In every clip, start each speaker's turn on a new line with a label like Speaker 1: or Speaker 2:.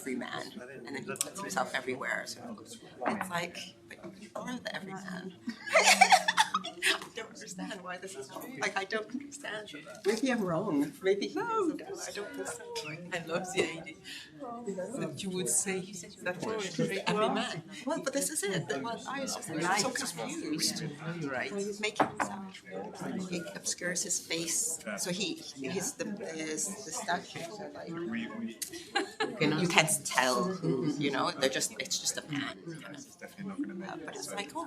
Speaker 1: everyman, and then he puts himself everywhere. So it's like, but you are the everyman. I don't understand why this is wrong. Like, I don't understand. Maybe I'm wrong. Maybe he isn't. I don't think so.
Speaker 2: I love the idea that you would say that every man.
Speaker 1: Well, but this is it. Well, I was just so confused.
Speaker 2: You're right.
Speaker 1: He's making himself. He obscures his face, so he's the statue. So like, you can't tell who. It's just a man. But it's like, oh,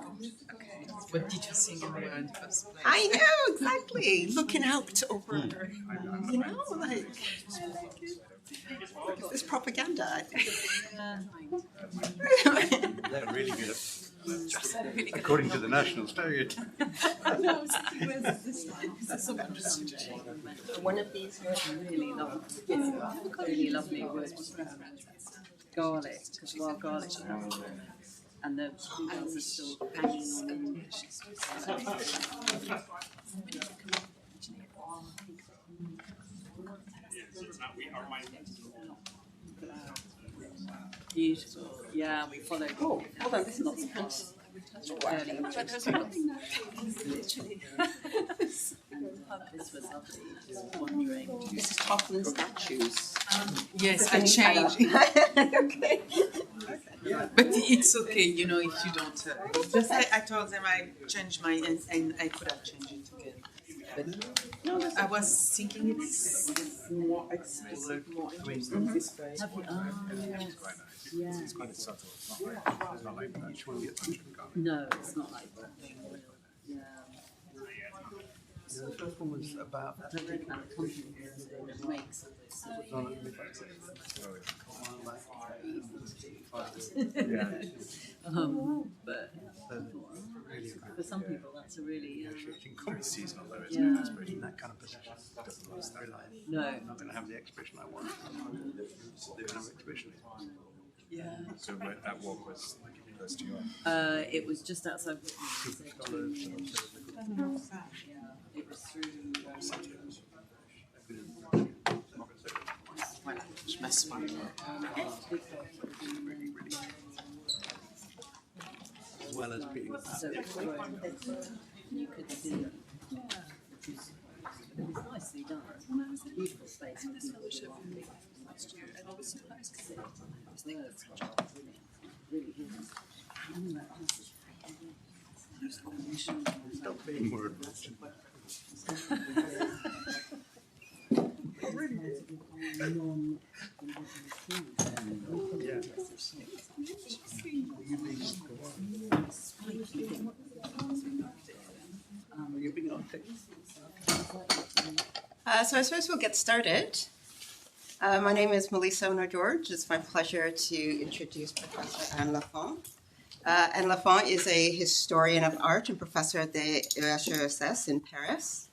Speaker 1: okay.
Speaker 2: What did you think in the first place?
Speaker 1: I know exactly. Looking out over, like this propaganda. I think.
Speaker 3: They're really good. According to the national stereotype.
Speaker 1: One of these
Speaker 2: really lovely words. Garlic, wild garlic. And the beans are still hanging on them. Beautiful. Yeah, we follow.
Speaker 1: Oh, hold on, this is not supposed.
Speaker 2: Literally. This was lovely. Just wondering.
Speaker 1: This is toppling statues.
Speaker 2: Yes, I changed.
Speaker 1: Okay.
Speaker 2: But it's okay, if you don't. Just I told them I changed mine and I could have changed it again. But I was thinking it's more explicit, more interesting this way.
Speaker 3: It's quite subtle. It's not like actually
Speaker 2: No, it's not like that. Yeah.
Speaker 3: The first one was about.
Speaker 2: I don't think that company makes of this. But for some people, that's a really.
Speaker 3: I think quite seasonal though, isn't it? It's in that kind of position. Doesn't last very long.
Speaker 2: No.
Speaker 3: I'm not going to have the exhibition I want. The kind of exhibition.
Speaker 2: Yeah.
Speaker 3: So that walk was like close to you.
Speaker 2: It was just outside. It was through.
Speaker 3: As well as being.
Speaker 2: So you could see. It was nicely done. Beautiful space. This fellowship last year, and I was surprised because I was thinking it's really
Speaker 3: Stop being more advanced.
Speaker 1: So I suppose we'll get started. My name is Melissa Honor-George. It's my pleasure to introduce Professor Anne Lafont. Anne Lafont is a historian of art and professor at the EHESS in Paris.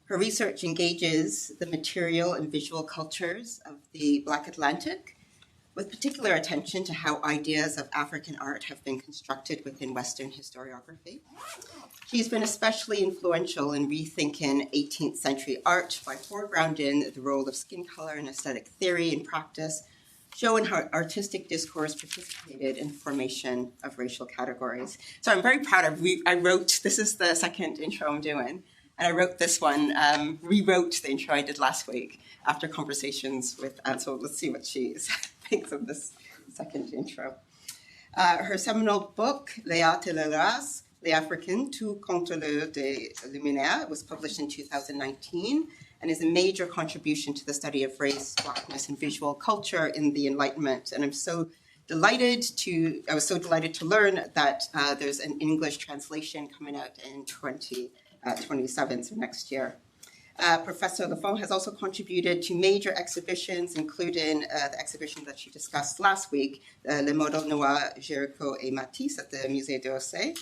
Speaker 1: Her research engages the material and visual cultures of the Black Atlantic, with particular attention to how ideas of African art have been constructed within Western historiography. She's been especially influential in rethinking 18th century art by foregrounding the role of skin color in aesthetic theory and practice, showing how artistic discourse participated in the formation of racial categories. So I'm very proud this is the second intro I'm doing, and I wrote this one, rewrote the intro I did last week after conversations with Anne, so let's see what she thinks of this second intro. Her seminal book, Les Arts et les Races, Les Africains, tout contre l'heure des Luminaires, was published in 2019 and is a major contribution to the study of race, Blackness, and visual culture in the Enlightenment. And I was so delighted to learn that there's an English translation coming out in 2027, so next year. Professor Lafont has also contributed to major exhibitions, including the exhibition that she discussed last week, Le Modèle Noir, Géricault et Matisse at the Musée d'Orsay.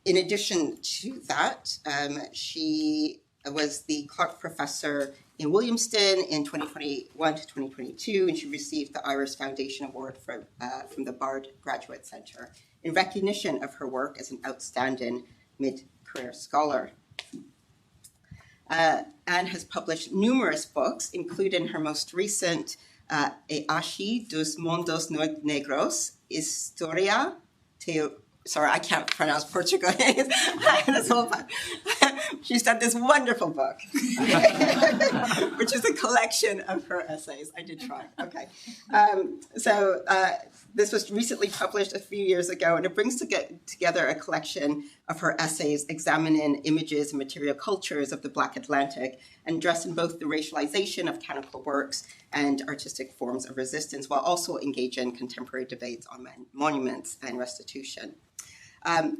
Speaker 1: In addition to that, she was the Clark Professor in Williamston in 2021 to 2022, and she received the Iris Foundation Award from the Bard Graduate Center in recognition of her work as an outstanding mid-career scholar. Anne has published numerous books, including her most recent E Así dos Mundos Negros, Historia Sorry, I can't pronounce Portuguese. That's all fun. She's done this wonderful book, which is a collection of her essays. I did try. Okay. This was recently published a few years ago, and it brings together a collection of her essays examining images and material cultures of the Black Atlantic and addressing both the racialization of canonical works and artistic forms of resistance, while also engaging contemporary debates on monuments and restitution.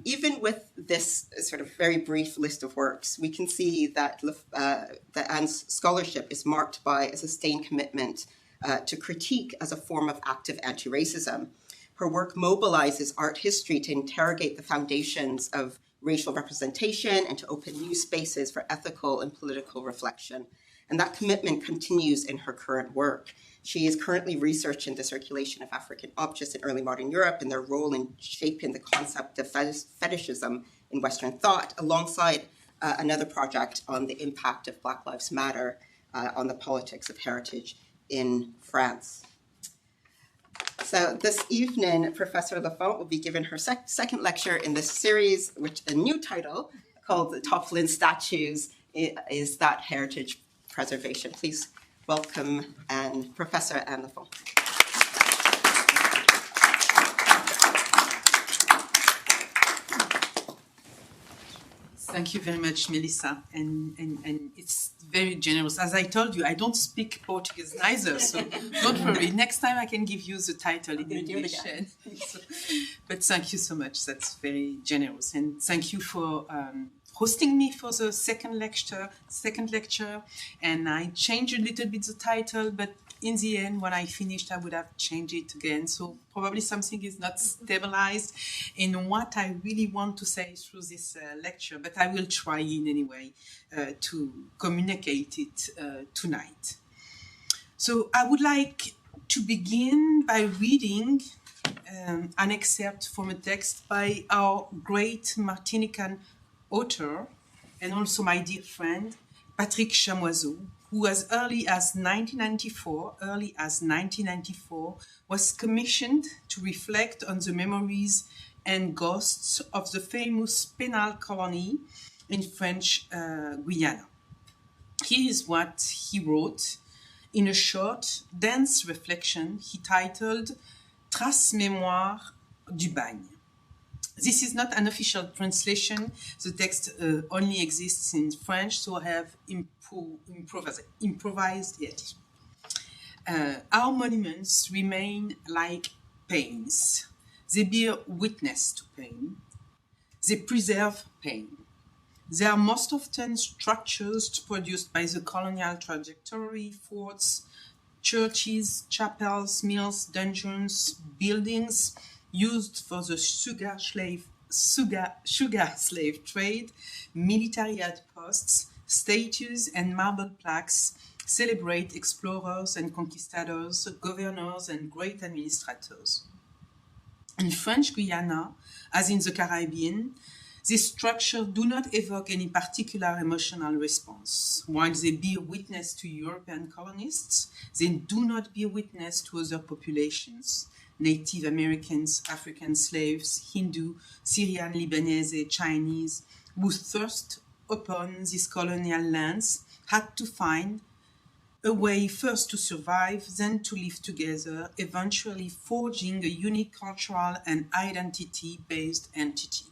Speaker 1: Even with this sort of very brief list of works, we can see that Anne's scholarship is marked by a sustained commitment to critique as a form of active anti-racism. Her work mobilizes art history to interrogate the foundations of racial representation and to open new spaces for ethical and political reflection. And that commitment continues in her current work. She is currently researching the circulation of African objects in early modern Europe and their role in shaping the concept of fetishism in Western thought, alongside another project on the impact of Black Lives Matter on the politics of heritage in France. So this evening, Professor Lafont will be giving her second lecture in this series, which a new title called The Toppling Statues is That Heritage Preservation. Please welcome Professor Anne Lafont.
Speaker 2: Thank you very much, Melissa, and it's very generous. As I told you, I don't speak Portuguese neither, so don't worry. Next time I can give you the title in English. But thank you so much. That's very generous, and thank you for hosting me for the second lecture. And I changed a little bit the title, but in the end, when I finished, I would have changed it again. So probably something is not stabilized in what I really want to say through this lecture, but I will try in any way to communicate it tonight. So I would like to begin by reading an excerpt from a text by our great Martinican author and also my dear friend, Patrick Chamoiseau, who as early as 1994 was commissioned to reflect on the memories and ghosts of the famous penal colony in French Guiana. Here is what he wrote in a short, dense reflection he titled Traces Mémoires du Bagne. This is not an official translation. The text only exists in French, so I have improvised it. Our monuments remain like pains. They bear witness to pain. They preserve pain. They are most often structures produced by the colonial trajectory, forts, churches, chapels, mills, dungeons, buildings, used for the sugar slave trade, military outposts, statues and marble plaques celebrate explorers and conquistadors, governors and great administrators. In French Guiana, as in the Caribbean, these structures do not evoke any particular emotional response. While they bear witness to European colonists, they do not bear witness to other populations, Native Americans, African slaves, Hindu, Syrian, Lebanese, Chinese, who thrust upon these colonial lands had to find a way first to survive, then to live together, eventually forging a unique cultural and identity-based entity.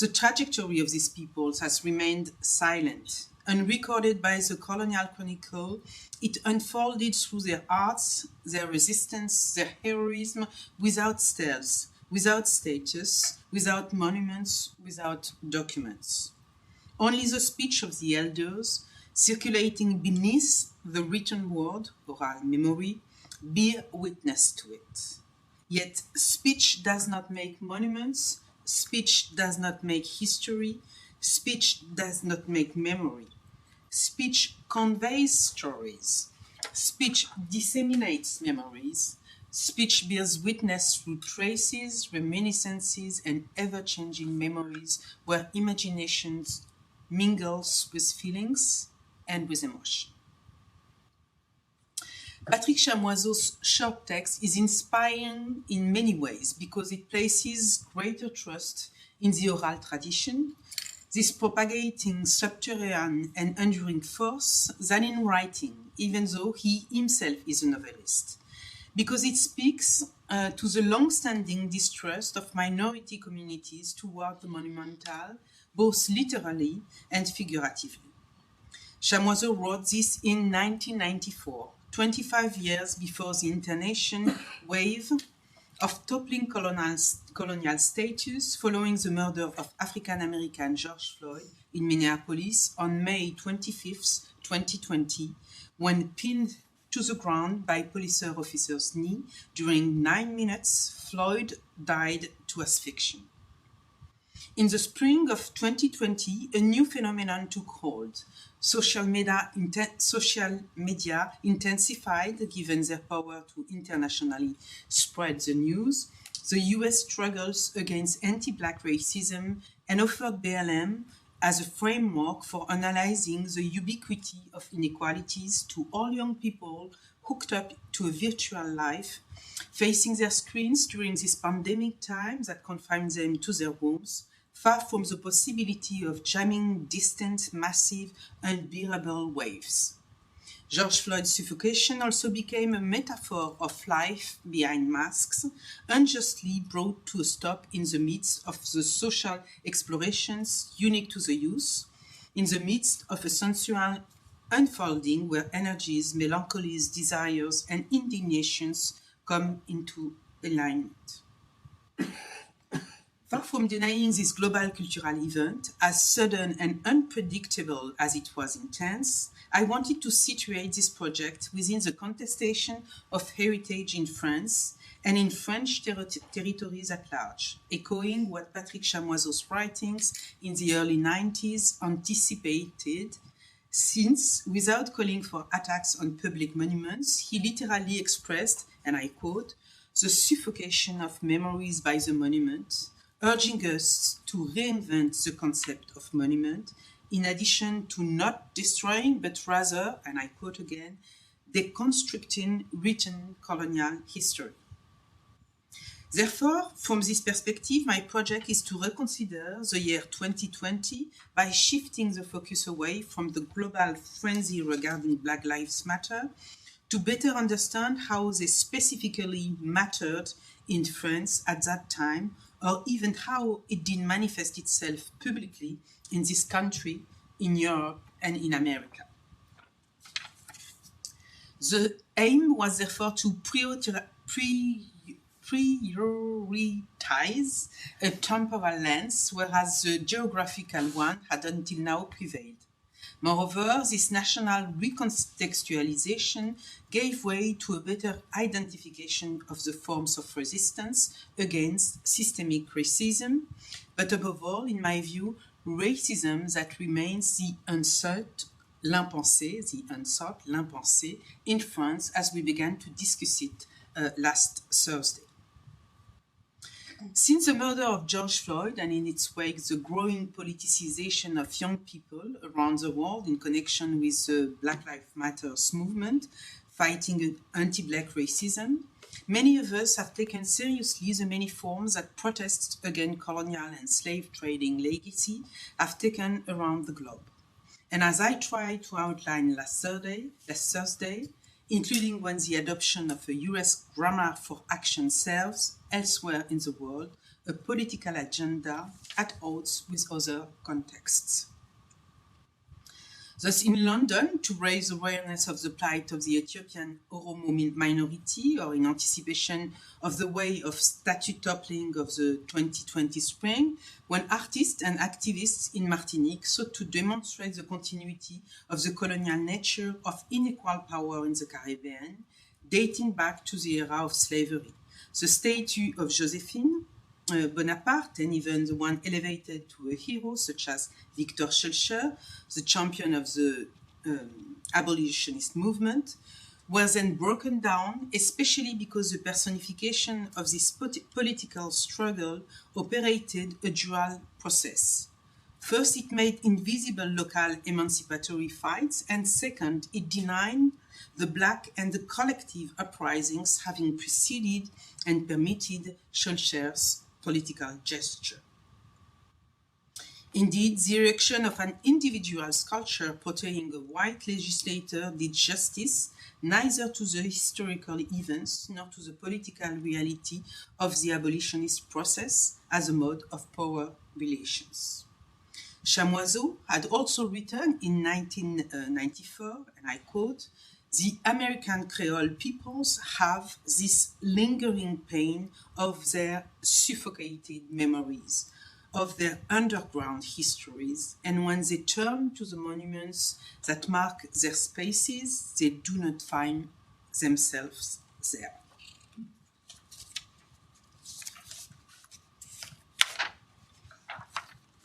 Speaker 2: The trajectory of these peoples has remained silent. Unrecorded by the colonial chronicle, it unfolded through their arts, their resistance, their heroism, without stealth, without status, without monuments, without documents. Only the speech of the elders, circulating beneath the written word, oral memory, bear witness to it. Yet speech does not make monuments, speech does not make history, speech does not make memory. Speech conveys stories. Speech disseminates memories. Speech bears witness through traces, reminiscences, and ever-changing memories where imaginations mingles with feelings and with emotion. Patrick Chamoiseau's short text is inspiring in many ways because it places greater trust in the oral tradition, this propagating subterranean and enduring force, than in writing, even though he himself is a novelist. Because it speaks to the long-standing distrust of minority communities toward the monumental, both literally and figuratively. Chamoiseau wrote this in 1994, 25 years before the intonation wave of toppling colonial status following the murder of African-American George Floyd in Minneapolis on May 25, 2020, when pinned to the ground by police officers' knee. During 9 minutes, Floyd died to asphyxiation. In the spring of 2020, a new phenomenon took hold. Social media intensified, given their power to internationally spread the news. The US struggles against anti-Black racism and offered BLM as a framework for analyzing the ubiquity of inequalities to all young people hooked up to a virtual life, facing their screens during this pandemic time that confined them to their rooms, far from the possibility of jamming distant, massive, unbearable waves. George Floyd's suffocation also became a metaphor of life behind masks, unjustly brought to a stop in the midst of the social explorations unique to the youth, in the midst of a sensual unfolding where energies, melancholies, desires, and indignations come into alignment. Far from denying this global cultural event, as sudden and unpredictable as it was intense, I wanted to situate this project within the contestation of heritage in France and in French territories at large, echoing what Patrick Chamoiseau's writings in the early 90s anticipated, since, without calling for attacks on public monuments, he literally expressed, and I quote, "the suffocation of memories by the monument," urging us to reinvent the concept of monument, in addition to not destroying, but rather, and I quote again, deconstructing written colonial history. Therefore, from this perspective, my project is to reconsider the year 2020 by shifting the focus away from the global frenzy regarding Black Lives Matter to better understand how they specifically mattered in France at that time, or even how it did manifest itself publicly in this country, in Europe, and in America. The aim was therefore to prioritize a temporal lens, whereas the geographical one had until now prevailed. Moreover, this national recontextualization gave way to a better identification of the forms of resistance against systemic racism, but above all, in my view, racism that remains the unsought, l'impensé, in France, as we began to discuss it last Thursday. Since the murder of George Floyd and in its wake the growing politicization of young people around the world in connection with the Black Lives Matter movement, fighting anti-Black racism, many of us have taken seriously the many forms that protests against colonial and slave trading legacy have taken around the globe. And as I tried to outline last Thursday, including when the adoption of a US grammar for action serves, elsewhere in the world, a political agenda at odds with other contexts. Thus, in London, to raise awareness of the plight of the Ethiopian Oromo minority, or in anticipation of the wave of statue toppling of the 2020 spring, when artists and activists in Martinique sought to demonstrate the continuity of the colonial nature of unequal power in the Caribbean, dating back to the era of slavery. The statue of Josephine Bonaparte, and even the one elevated to a hero such as Victor Schœlcher, the champion of the abolitionist movement, were then broken down, especially because the personification of this political struggle operated a dual process. First, it made invisible local emancipatory fights, and second, it denied the Black and the collective uprisings having preceded and permitted Schulcher's political gesture. Indeed, the erection of an individual sculpture portraying a white legislator did justice neither to the historical events nor to the political reality of the abolitionist process as a mode of power relations. Chamoiseau had also written in 1994, and I quote, "The American Creole peoples have this lingering pain of their suffocated memories, of their underground histories, and when they turn to the monuments that mark their spaces, they do not find themselves there."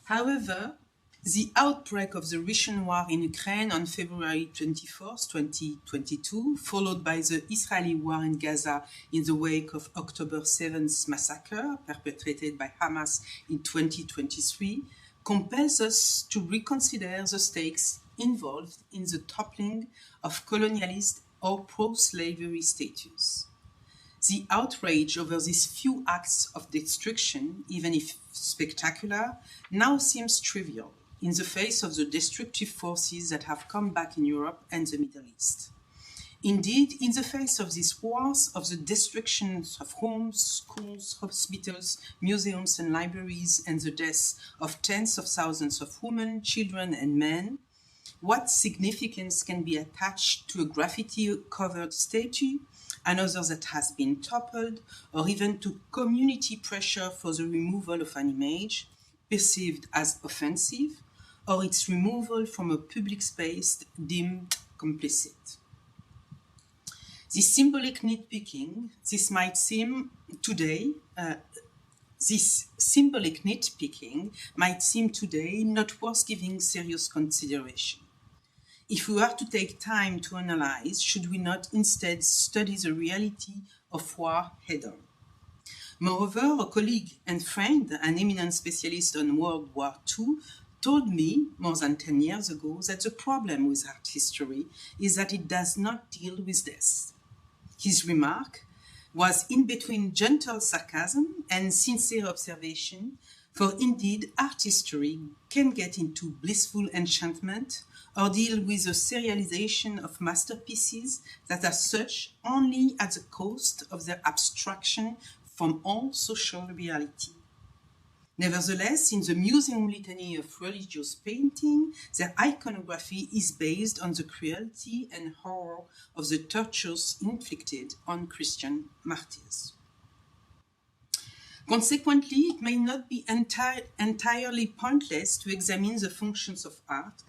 Speaker 2: However, the outbreak of the Russian war in Ukraine on February 24, 2022, followed by the Israeli war in Gaza in the wake of October 7th massacre perpetrated by Hamas in 2023, compels us to reconsider the stakes involved in the toppling of colonialist or pro-slavery status. The outrage over these few acts of destruction, even if spectacular, now seems trivial in the face of the destructive forces that have come back in Europe and the Middle East. Indeed, in the face of these wars, of the destructions of homes, schools, hospitals, museums and libraries, and the deaths of tens of thousands of women, children and men, what significance can be attached to a graffiti-covered statue, another that has been toppled, or even to community pressure for the removal of an image perceived as offensive, or its removal from a public space deemed complicit? This symbolic nitpicking, this symbolic nitpicking might seem today not worth giving serious consideration. If we are to take time to analyze, should we not instead study the reality of war head-on? Moreover, a colleague and friend, an eminent specialist on World War II, told me more than 10 years ago that the problem with art history is that it does not deal with death. His remark was in between gentle sarcasm and sincere observation, for indeed art history can get into blissful enchantment or deal with the serialization of masterpieces that are such only at the cost of their abstraction from all social reality. Nevertheless, in the museum litany of religious painting, their iconography is based on the cruelty and horror of the tortures inflicted on Christian martyrs. Consequently, it may not be entirely pointless to examine the functions of art,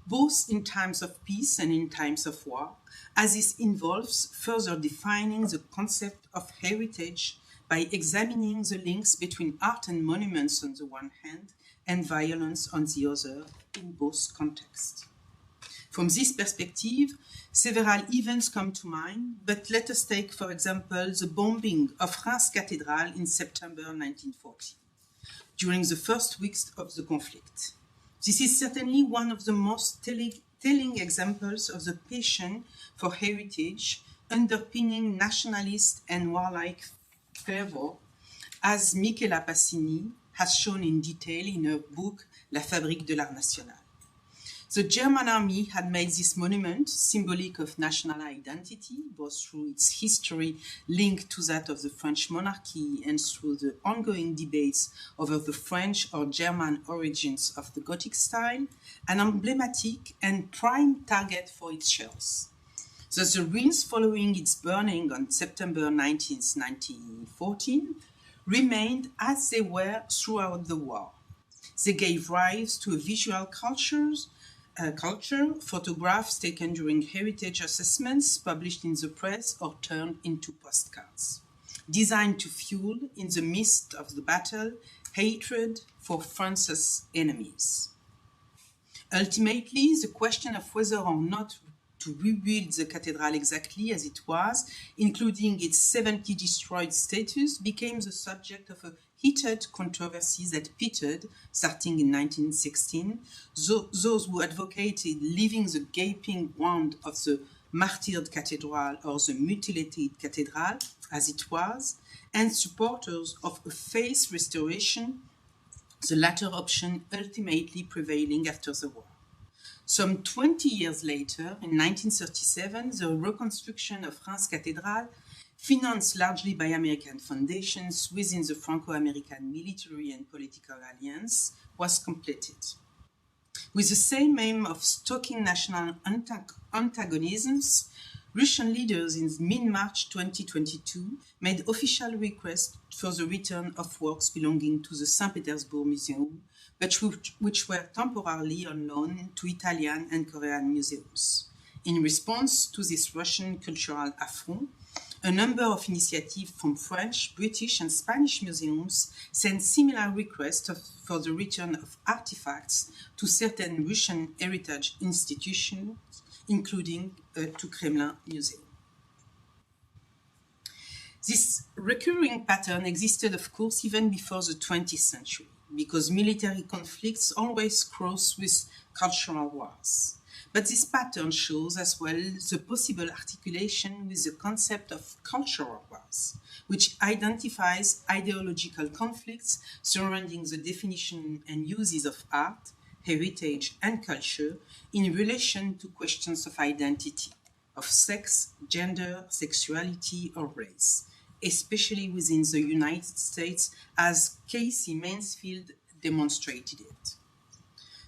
Speaker 2: both in times of peace and in times of war, as this involves further defining the concept of heritage by examining the links between art and monuments on the one hand and violence on the other in both contexts. From this perspective, several events come to mind, but let us take, for example, the bombing of Reims Cathedral in September 1940, during the first weeks of the conflict. This is certainly one of the most telling examples of the passion for heritage underpinning nationalist and warlike fervor, as Michela Passini has shown in detail in her book La Fabrique de l'Art National. The German army had made this monument symbolic of national identity, both through its history linked to that of the French monarchy and through the ongoing debates over the French or German origins of the Gothic style, an emblematic and prime target for its shells. Thus, the ruins following its burning on September 19, 1914, remained as they were throughout the war. They gave rise to a visual culture, photographs taken during heritage assessments, published in the press or turned into postcards, designed to fuel, in the midst of the battle, hatred for France's enemies. Ultimately, the question of whether or not to rebuild the cathedral exactly as it was, including its 70 destroyed status, became the subject of a heated controversies that pitted, starting in 1916, those who advocated leaving the gaping wound of the martyred cathedral or the mutilated cathedral as it was, and supporters of a faith restoration, the latter option ultimately prevailing after the war. Some 20 years later, in 1937, the reconstruction of Reims Cathedral, financed largely by American foundations within the Franco-American military and political alliance, was completed. With the same aim of stoking national antagonisms, Russian leaders in mid-March 2022 made official requests for the return of works belonging to the St. Petersburg Museum, but which were temporarily on loan to Italian and Korean museums. In response to this Russian cultural affront, a number of initiatives from French, British, and Spanish museums sent similar requests for the return of artifacts to certain Russian heritage institutions, including to Kremlin Museum. This recurring pattern existed, of course, even before the 20th century, because military conflicts always cross with cultural wars. But this pattern shows as well the possible articulation with the concept of cultural wars, which identifies ideological conflicts surrounding the definition and uses of art, heritage, and culture in relation to questions of identity, of sex, gender, sexuality, or race, especially within the United States, as Casey Mansfield demonstrated it.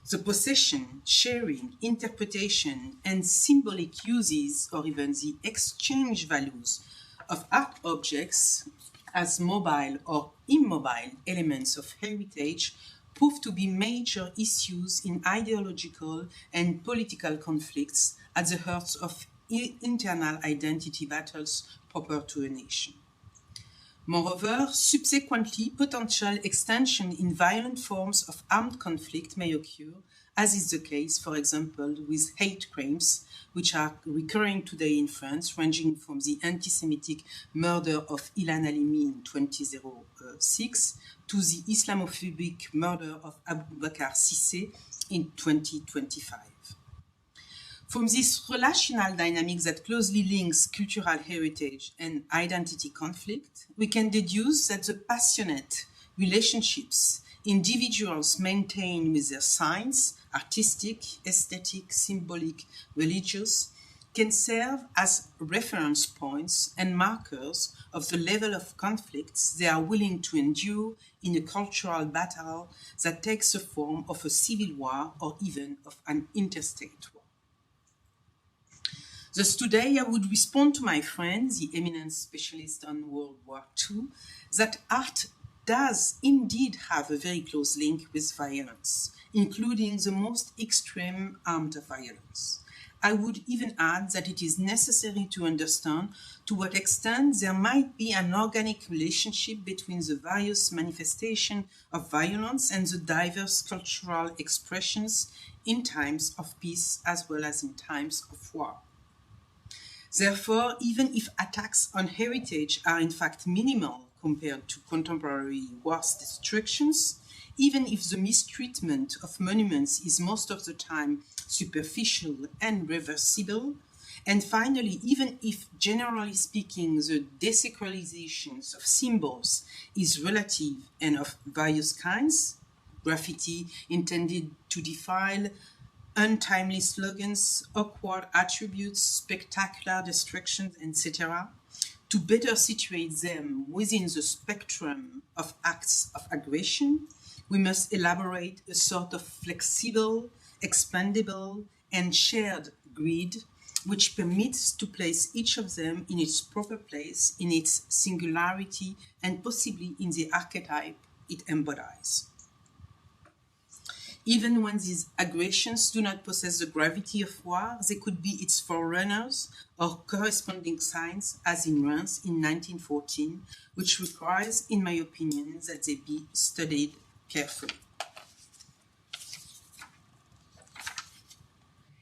Speaker 2: The possession, sharing, interpretation, and symbolic uses, or even the exchange values of art objects as mobile or immobile elements of heritage prove to be major issues in ideological and political conflicts at the heart of internal identity battles proper to a nation. Moreover, subsequently, potential extension in violent forms of armed conflict may occur, as is the case, for example, with hate crimes, which are recurring today in France, ranging from the anti-Semitic murder of Ilan Halimi in 2006 to the Islamophobic murder of Abu Bakr Sissé in 2025. From this relational dynamic that closely links cultural heritage and identity conflict, we can deduce that the passionate relationships individuals maintain with their science, artistic, aesthetic, symbolic, religious, can serve as reference points and markers of the level of conflicts they are willing to endure in a cultural battle that takes the form of a civil war or even of an interstate war. Thus today I would respond to my friend, the eminent specialist on World War II, that art does indeed have a very close link with violence, including the most extreme armed violence. I would even add that it is necessary to understand to what extent there might be an organic relationship between the various manifestations of violence and the diverse cultural expressions in times of peace as well as in times of war. Therefore, even if attacks on heritage are in fact minimal compared to contemporary war's destructions, even if the mistreatment of monuments is most of the time superficial and reversible, and finally, even if generally speaking the desacralizations of symbols is relative and of various kinds, graffiti intended to defile, untimely slogans, awkward attributes, spectacular destructions, etc., to better situate them within the spectrum of acts of aggression, we must elaborate a sort of flexible, expandable, and shared grid which permits to place each of them in its proper place, in its singularity, and possibly in the archetype it embodies. Even when these aggressions do not possess the gravity of war, they could be its forerunners or corresponding signs, as in Reims in 1914, which requires, in my opinion, that they be studied carefully.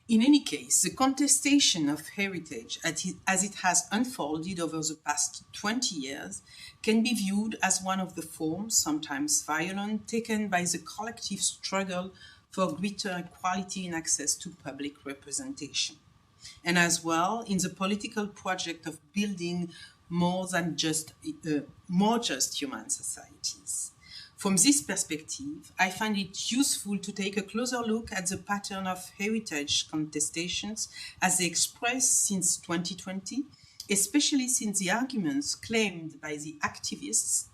Speaker 2: In any case, the contestation of heritage as it has unfolded over the past 20 years can be viewed as one of the forms, sometimes violent, taken by the collective struggle for greater equality in access to public representation, and as well in the political project of building more just human societies. From this perspective, I find it useful to take a closer look at the pattern of heritage contestations as they express since 2020, especially since the arguments claimed by the activists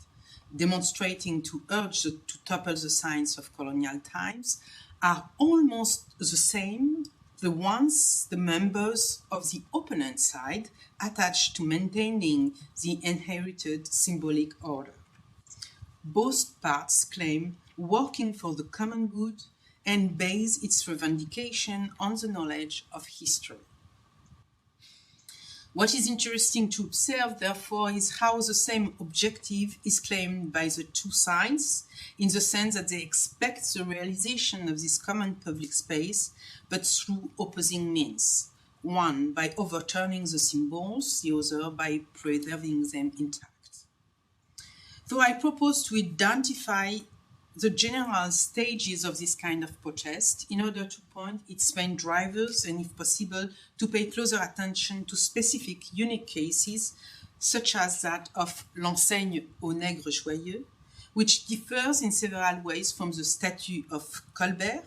Speaker 2: demonstrating to urge to topple the signs of colonial times are almost the same the ones the members of the opponent side attached to maintaining the inherited symbolic order. Both parts claim working for the common good and base its revendication on the knowledge of history. What is interesting to observe, therefore, is how the same objective is claimed by the two sides, in the sense that they expect the realization of this common public space, but through opposing means. One by overturning the symbols, the other by preserving them intact. So I propose to identify the general stages of this kind of protest in order to point its main drivers and, if possible, to pay closer attention to specific unique cases, such as that of l'enseigne au nègre joyeux, which differs in several ways from the statue of Colbert,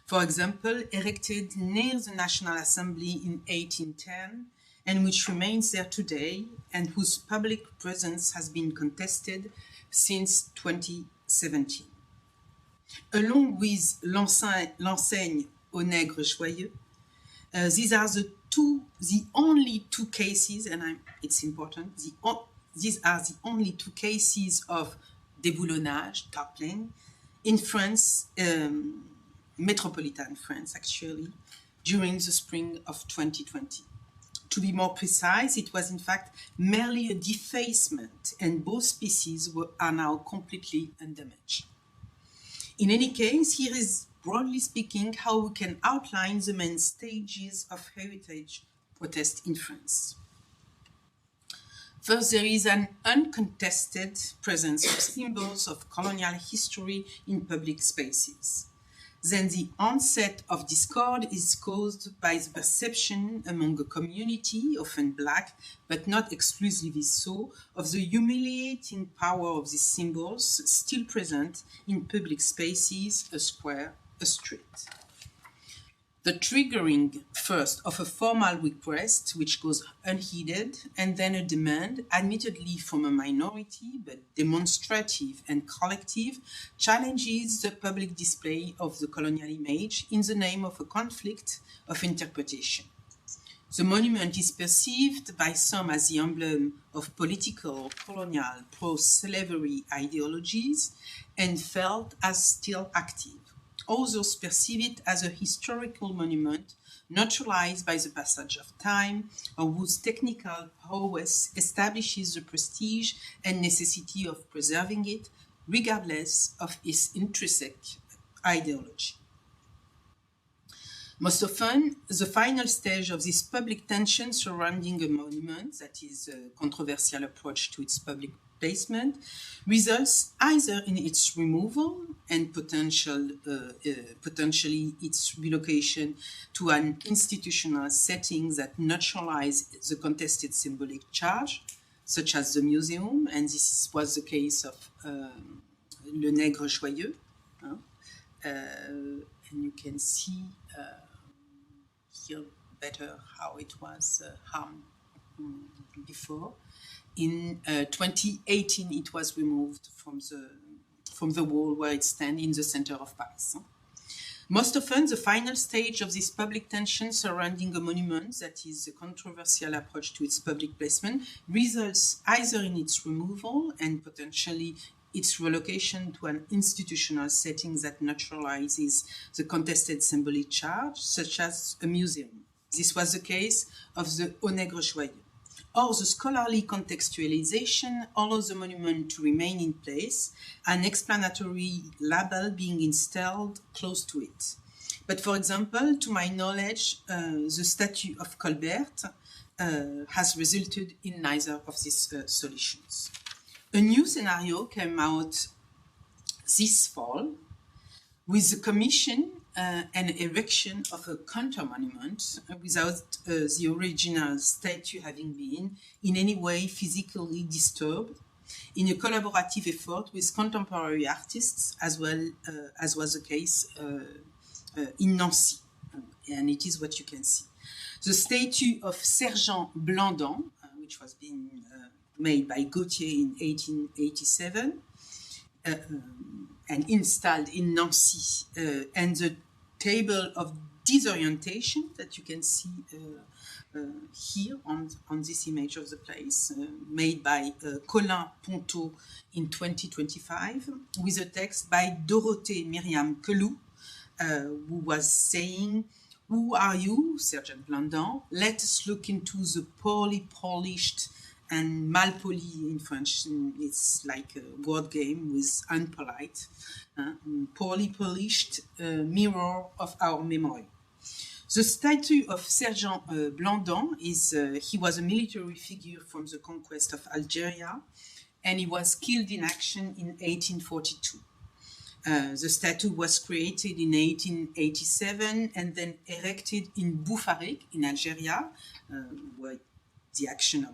Speaker 2: for example, erected near the National Assembly in 1810, and which remains there today, and whose public presence has been contested since 2017. Along with l'enseigne au nègre joyeux, these are the only two cases, and it's important, these are the only two cases of déboulonnage, toppling, in France, metropolitan France actually, during the spring of 2020. To be more precise, it was in fact merely a defacement, and both species are now completely undamaged. In any case, here is, broadly speaking, how we can outline the main stages of heritage protest in France. First, there is an uncontested presence of symbols of colonial history in public spaces. Then the onset of discord is caused by the perception among a community, often black, but not exclusively so, of the humiliating power of these symbols still present in public spaces, a square, a street. The triggering first of a formal request, which goes unheeded, and then a demand, admittedly from a minority, but demonstrative and collective, challenges the public display of the colonial image in the name of a conflict of interpretation. The monument is perceived by some as the emblem of political, colonial, pro-slavery ideologies and felt as still active. Others perceive it as a historical monument naturalized by the passage of time, or whose technical prowess establishes the prestige and necessity of preserving it, regardless of its intrinsic ideology. Most often, the final stage of this public tension surrounding a monument, that is a controversial approach to its public placement, results either in its removal and potentially its relocation to an institutional setting that neutralizes the contested symbolic charge, such as the museum, and this was the case of Le Nègre Joyeux. And you can see here better how it was harmed before. In 2018, it was removed from the wall where it stands in the center of Paris. Most often, the final stage of this public tension surrounding a monument, that is a controversial approach to its public placement, results either in its removal and potentially its relocation to an institutional setting that neutralizes the contested symbolic charge, such as a museum. This was the case of the Au Nègre Joyeux. Or the scholarly contextualization allows the monument to remain in place, an explanatory label being installed close to it. But for example, to my knowledge, the statue of Colbert has resulted in neither of these solutions. A new scenario came out this fall with the commission and erection of a counter-monument without the original statue having been in any way physically disturbed, in a collaborative effort with contemporary artists, as well as was the case in Nancy. And it is what you can see. The statue of Sergent Blandan, which was being made by Gautier in 1887, and installed in Nancy, and the table of disorientation that you can see here on this image of the place, made by Colin Ponto in 2025, with a text by Dorothée Myriam Kelou, who was saying, "Who are you, Sergeant Blandan? Let us look into the poorly polished," and malpoli in French, it's like a word game with unpolite, poorly polished mirror of our memory. The statue of Sergent Blandan he was a military figure from the conquest of Algeria, and he was killed in action in 1842. The statue was created in 1887 and then erected in Boufarik in Algeria, where the action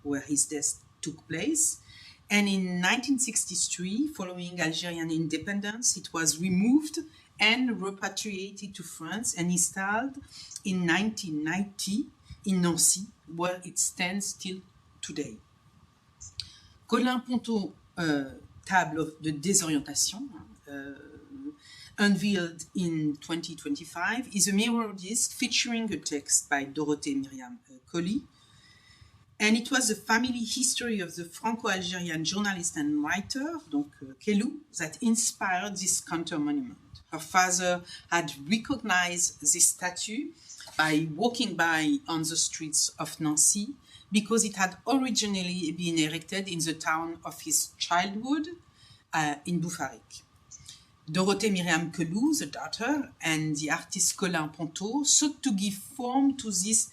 Speaker 2: where his death took place. And in 1963, following Algerian independence, it was removed and repatriated to France and installed in 1990 in Nancy, where it stands till today. Colin Ponto, Table de désorientation, unveiled in 2025, is a mirror disc featuring a text by Dorothée Myriam Kelou. And it was the family history of the Franco-Algerian journalist and writer, donc Kelou, that inspired this counter-monument. Her father had recognized this statue by walking by on the streets of Nancy because it had originally been erected in the town of his childhood in Boufarik. Dorothée Myriam Kelou, the daughter, and the artist Colin Ponto sought to give form to this,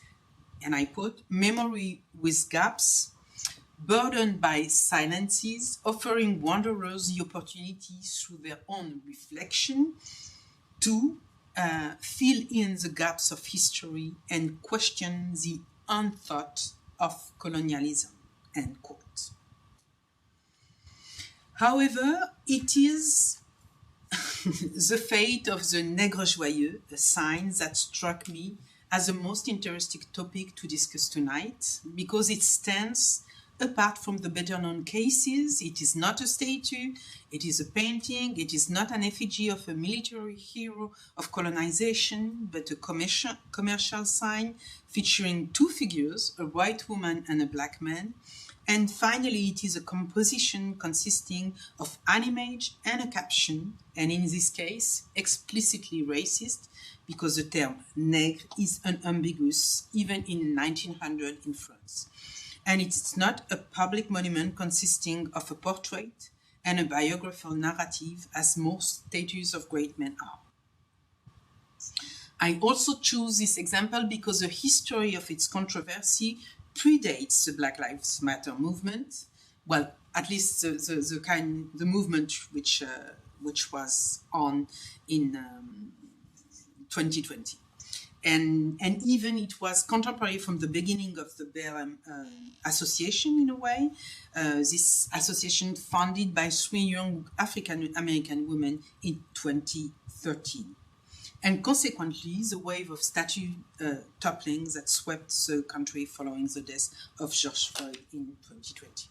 Speaker 2: and I quote, "memory with gaps, burdened by silences, offering wanderers the opportunity through their own reflection to fill in the gaps of history and question the unthought of colonialism," end quote. However, it is the fate of the Nègre Joyeux, a sign that struck me as the most interesting topic to discuss tonight, because it stands apart from the better-known cases. It is not a statue, it is a painting, it is not an effigy of a military hero of colonization, but a commercial sign featuring two figures, a white woman and a black man. And finally, it is a composition consisting of an image and a caption, and in this case, explicitly racist, because the term nègre is unambiguous, even in 1900 in France. And it's not a public monument consisting of a portrait and a biographical narrative, as most statues of great men are. I also choose this example because the history of its controversy predates the Black Lives Matter movement. Well, at least the movement which was on in 2020, and even it was contemporary from the beginning of the BLM association in a way. This association founded by 3 young African American women in 2013. And consequently, the wave of statue toppling that swept the country following the death of George Floyd in 2020.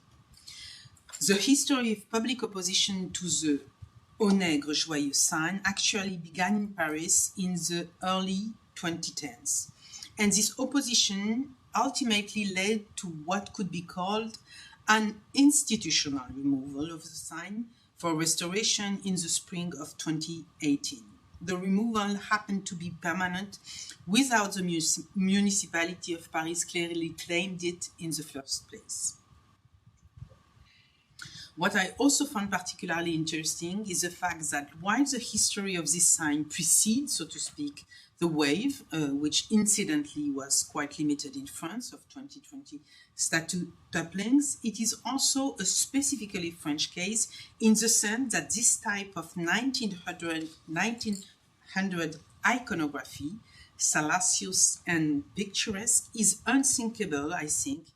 Speaker 2: The history of public opposition to the Au Nègre Joyeux sign actually began in Paris in the early 2010s. And this opposition ultimately led to what could be called an institutional removal of the sign for restoration in the spring of 2018. The removal happened to be permanent without the municipality of Paris clearly claimed it in the first place. What I also found particularly interesting is the fact that while the history of this sign precedes, so to speak, the wave, which incidentally was quite limited in France of 2020 statue topplings, it is also a specifically French case in the sense that this type of 1900 iconography, salacious and picturesque, is unthinkable, I think,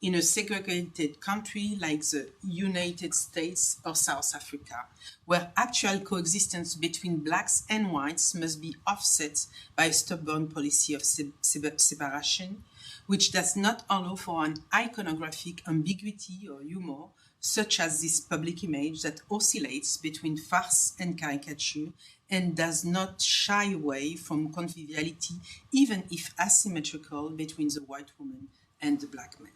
Speaker 2: in a segregated country like the United States or South Africa, where actual coexistence between blacks and whites must be offset by a stubborn policy of separation, which does not allow for an iconographic ambiguity or humor, such as this public image that oscillates between farce and caricature and does not shy away from conviviality, even if asymmetrical, between the white woman and the black man.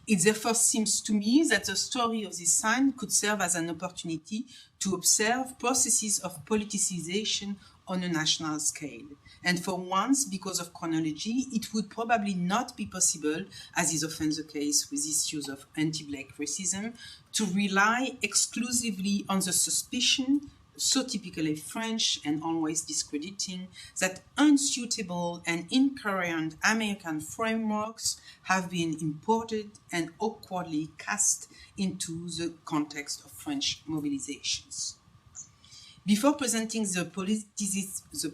Speaker 2: It therefore seems to me that the story of this sign could serve as an opportunity to observe processes of politicization on a national scale. And for once, because of chronology, it would probably not be possible, as is often the case with issues of anti-black racism, to rely exclusively on the suspicion, so typically French and always discrediting, that unsuitable and incoherent American frameworks have been imported and awkwardly cast into the context of French mobilizations. Before presenting the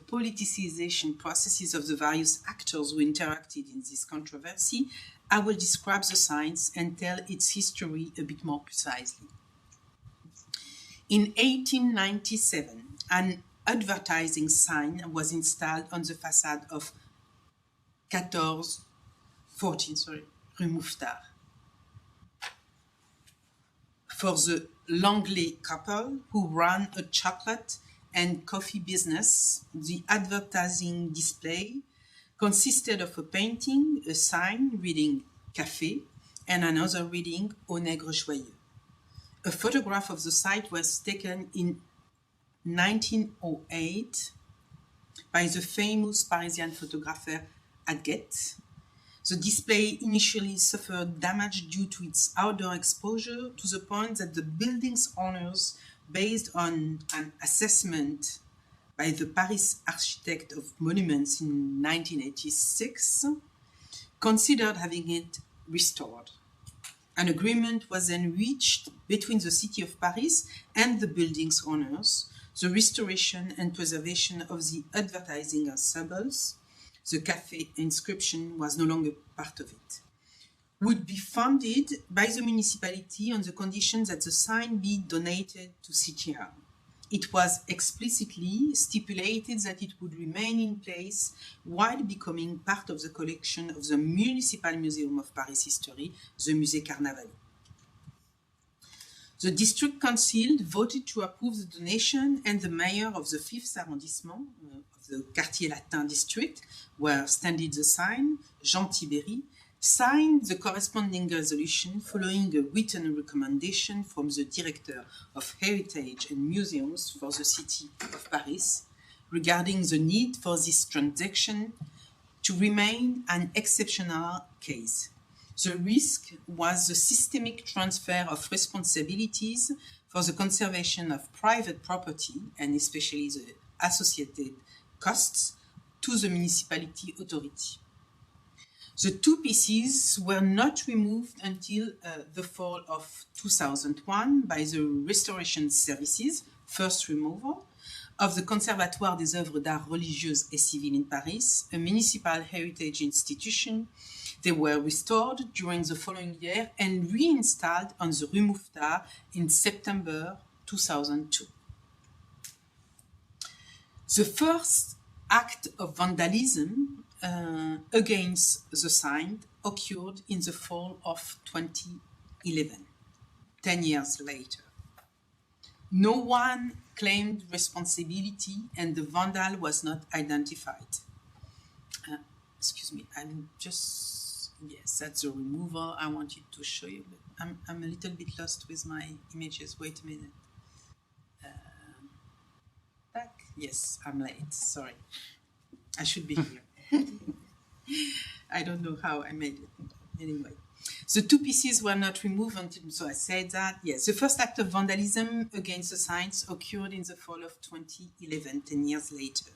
Speaker 2: politicization processes of the various actors who interacted in this controversy, I will describe the signs and tell its history a bit more precisely. In 1897, an advertising sign was installed on the facade of 14 Rue Mouffetard. For the Langley couple who ran a chocolate and coffee business, the advertising display consisted of a painting, a sign reading Café, and another reading Au Nègre Joyeux. A photograph of the site was taken in 1908 by the famous Parisian photographer Adget. The display initially suffered damage due to its outdoor exposure to the point that the building's owners, based on an assessment by the Paris Architect of Monuments in 1986, considered having it restored. An agreement was then reached between the city of Paris and the building's owners. The restoration and preservation of the advertising symbols, the café inscription was no longer part of it, would be funded by the municipality on the condition that the sign be donated to CTR. It was explicitly stipulated that it would remain in place while becoming part of the collection of the Municipal Museum of Paris History, the Musée Carnavalet. The district council voted to approve the donation, and the mayor of the 5th arrondissement of the Quartier Latin district, where standed the sign, Jean Tibéry, signed the corresponding resolution following a written recommendation from the Director of Heritage and Museums for the City of Paris regarding the need for this transaction to remain an exceptional case. The risk was the systemic transfer of responsibilities for the conservation of private property, and especially the associated costs, to the municipality authority. The two pieces were not removed until the fall of 2001 by the Restoration Services, first removal, of the Conservatoire des œuvres d'art religieuses et civiles in Paris, a municipal heritage institution. They were restored during the following year and reinstalled on the Rue Mouffetard in September 2002. The first act of vandalism against the sign occurred in the fall of 2011, 10 years later. No one claimed responsibility and the vandal was not identified. Excuse me, yes, that's the removal I wanted to show you, but I'm a little bit lost with my images. Wait a minute. Back? Yes, I'm late, sorry. I should be here. I don't know how I made it. anyway. The two pieces were not removed until, so I said that. Yes, the first act of vandalism against the signs occurred in the fall of 2011, 10 years later.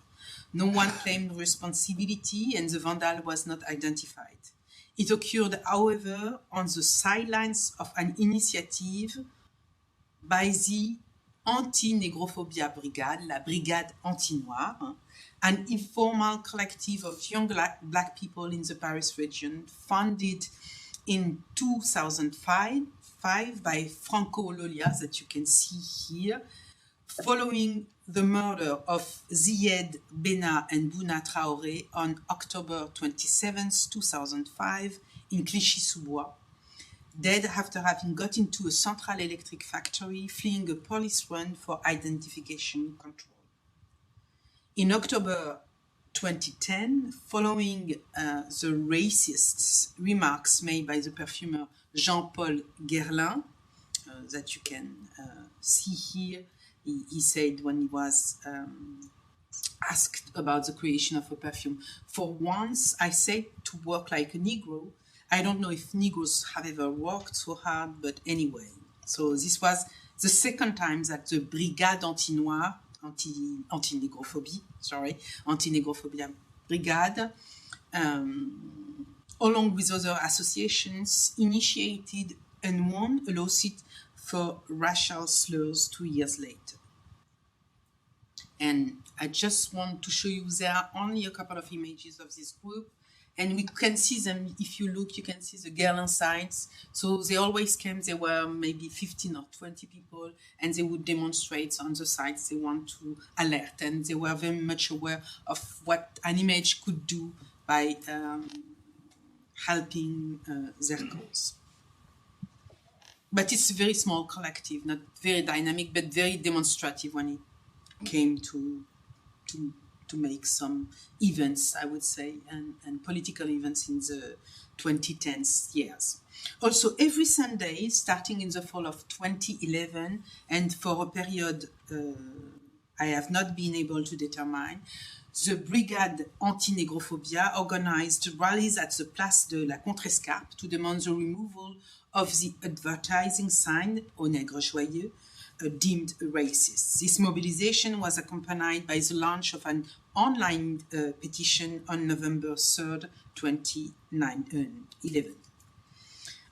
Speaker 2: No one claimed responsibility and the vandal was not identified. It occurred, however, on the sidelines of an initiative by the Anti-Negrophobia Brigade, la Brigade Anti-Noir, an informal collective of young black people in the Paris region, founded in 2005 by Franco Lolia, that you can see here, following the murder of Ziyed Bena and Bouna Traoré on October 27, 2005, in Clichy-sous-Bois, dead after having got into a Central Electric factory, fleeing a police run for identification control. In October 2010, following the racist remarks made by the perfumer Jean-Paul Guerlain, that you can see here, he said when he was asked about the creation of a perfume, "For once, I said to work like a Negro. I don't know if Negroes have ever worked so hard, but anyway." So this was the second time that the Brigade Anti-Noir, Anti-Negrophobia Brigade, along with other associations, initiated and won a lawsuit for racial slurs 2 years later. And I just want to show you, there are only a couple of images of this group, and we can see them. If you look, you can see the Guerlain signs. So they always came, there were maybe 15 or 20 people, and they would demonstrate on the sites they want to alert, and they were very much aware of what an image could do by helping their cause. But it's a very small collective, not very dynamic, but very demonstrative when it came to make some events, I would say, and political events in the 2010s years. Also, every Sunday, starting in the fall of 2011, and for a period I have not been able to determine, the Brigade Anti-Negrophobia organized rallies at the Place de la Contrescarpe to demand the removal of the advertising sign "Au Nègre Joyeux," deemed racist. This mobilization was accompanied by the launch of an online petition on November 3rd, 2011.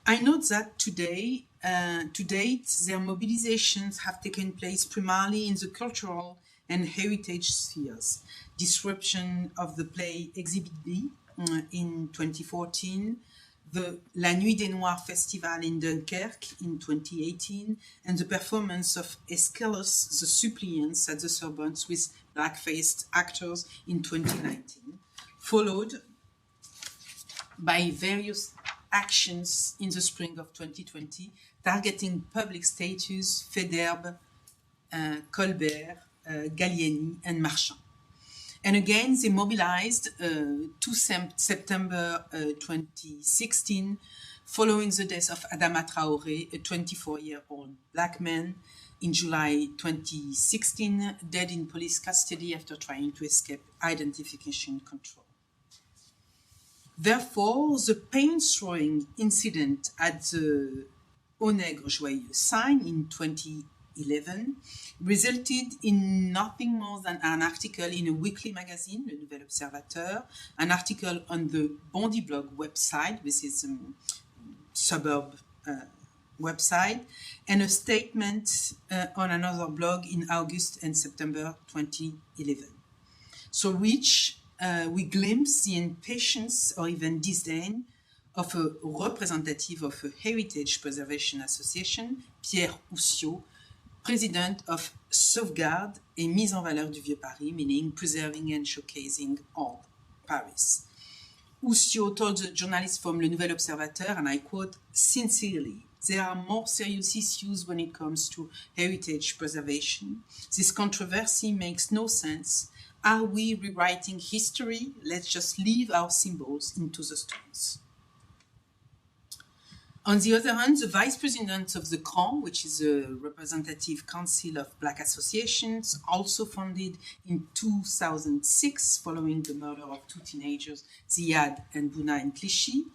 Speaker 2: I note that to date, their mobilizations have taken place primarily in the cultural and heritage spheres. Disruption of the play Exhibit B in 2014, the La Nuit des Noirs Festival in Dunkerque in 2018, and the performance of Aeschylus the Suppliants at the Sorbonne with black-faced actors in 2019, followed by various actions in the spring of 2020 targeting public statues, Federbe, Colbert, Gallieni, and Marchand. And again, they mobilized to September 2016, following the death of Adama Traoré, a 24-year-old black man, in July 2016, dead in police custody after trying to escape identification control. Therefore, the paint-throwing incident at the Au Nègre Joyeux sign in 2011 resulted in nothing more than an article in a weekly magazine, Le Nouvel Observateur, an article on the Bondy blog website, this is a suburb website, and a statement on another blog in August and September 2011. So which we glimpse the impatience or even disdain of a representative of a heritage preservation association, Pierre Houssiot, president of Sauvegarde et Mise en Valeur du Vieux Paris, meaning preserving and showcasing all Paris. Houssiot told the journalist from Le Nouvel Observateur, and I quote, "Sincerely, there are more serious issues when it comes to heritage preservation. This controversy makes no sense. Are we rewriting history? Let's just leave our symbols into the stones." On the other hand, the vice president of the CRAN, which is a representative council of black associations, also founded in 2006 following the murder of two teenagers, Ziyad and Bouna in Clichy,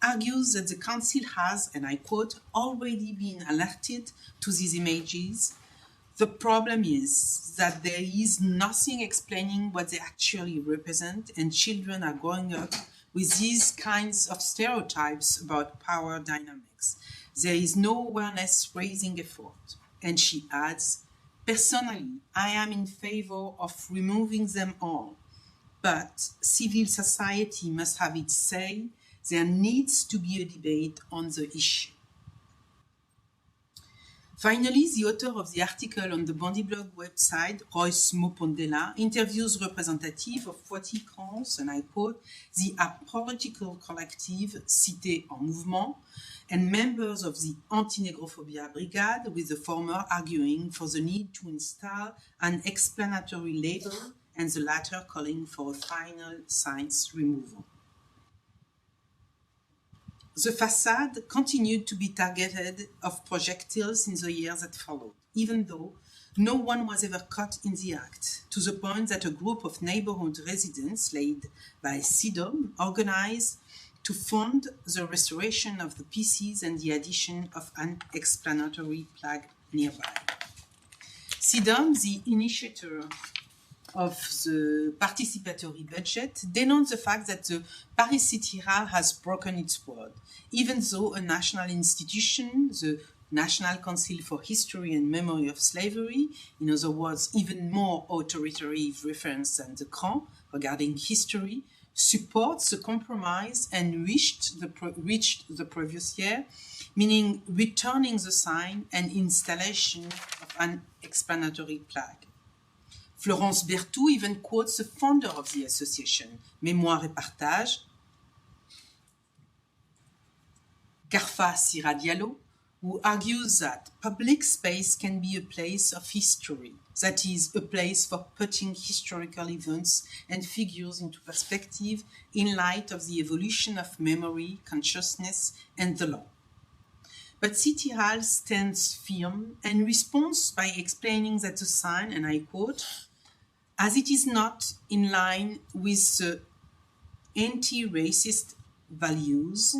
Speaker 2: argues that the Council has, and I quote, already been alerted to these images. The problem is that there is nothing explaining what they actually represent, and children are growing up with these kinds of stereotypes about power dynamics. There is no awareness-raising effort. And she adds, personally, I am in favor of removing them all, but civil society must have its say. There needs to be a debate on the issue. Finally, the author of the article on the Bandy Blog website, Royce Mopondela, interviews representatives of what he calls, and I quote, the apological collective Cité en Mouvement, and members of the Anti-Negrophobia Brigade, with the former arguing for the need to install an explanatory label and the latter calling for a final signs removal. The facade continued to be targeted of projectiles in the years that followed, even though no one was ever caught in the act, to the point that a group of neighborhood residents led by CIDOM organized to fund the restoration of the pieces and the addition of an explanatory plaque nearby. CIDOM, the initiator of the participatory budget, denounced the fact that the Paris City Hall has broken its word, even though a national institution, the National Council for History and Memory of Slavery, in other words, even more authoritative reference than the CRAN regarding history, supports the compromise and reached the previous year, meaning returning the sign and installation of an explanatory plaque. Florence Berthoud even quotes the founder of the association, Mémoire et Partage, Garfa Sira Diallo, who argues that public space can be a place of history, that is, a place for putting historical events and figures into perspective in light of the evolution of memory, consciousness, and the law. But City Hall stands firm and responds by explaining that the sign, and I quote, as it is not in line with the anti-racist values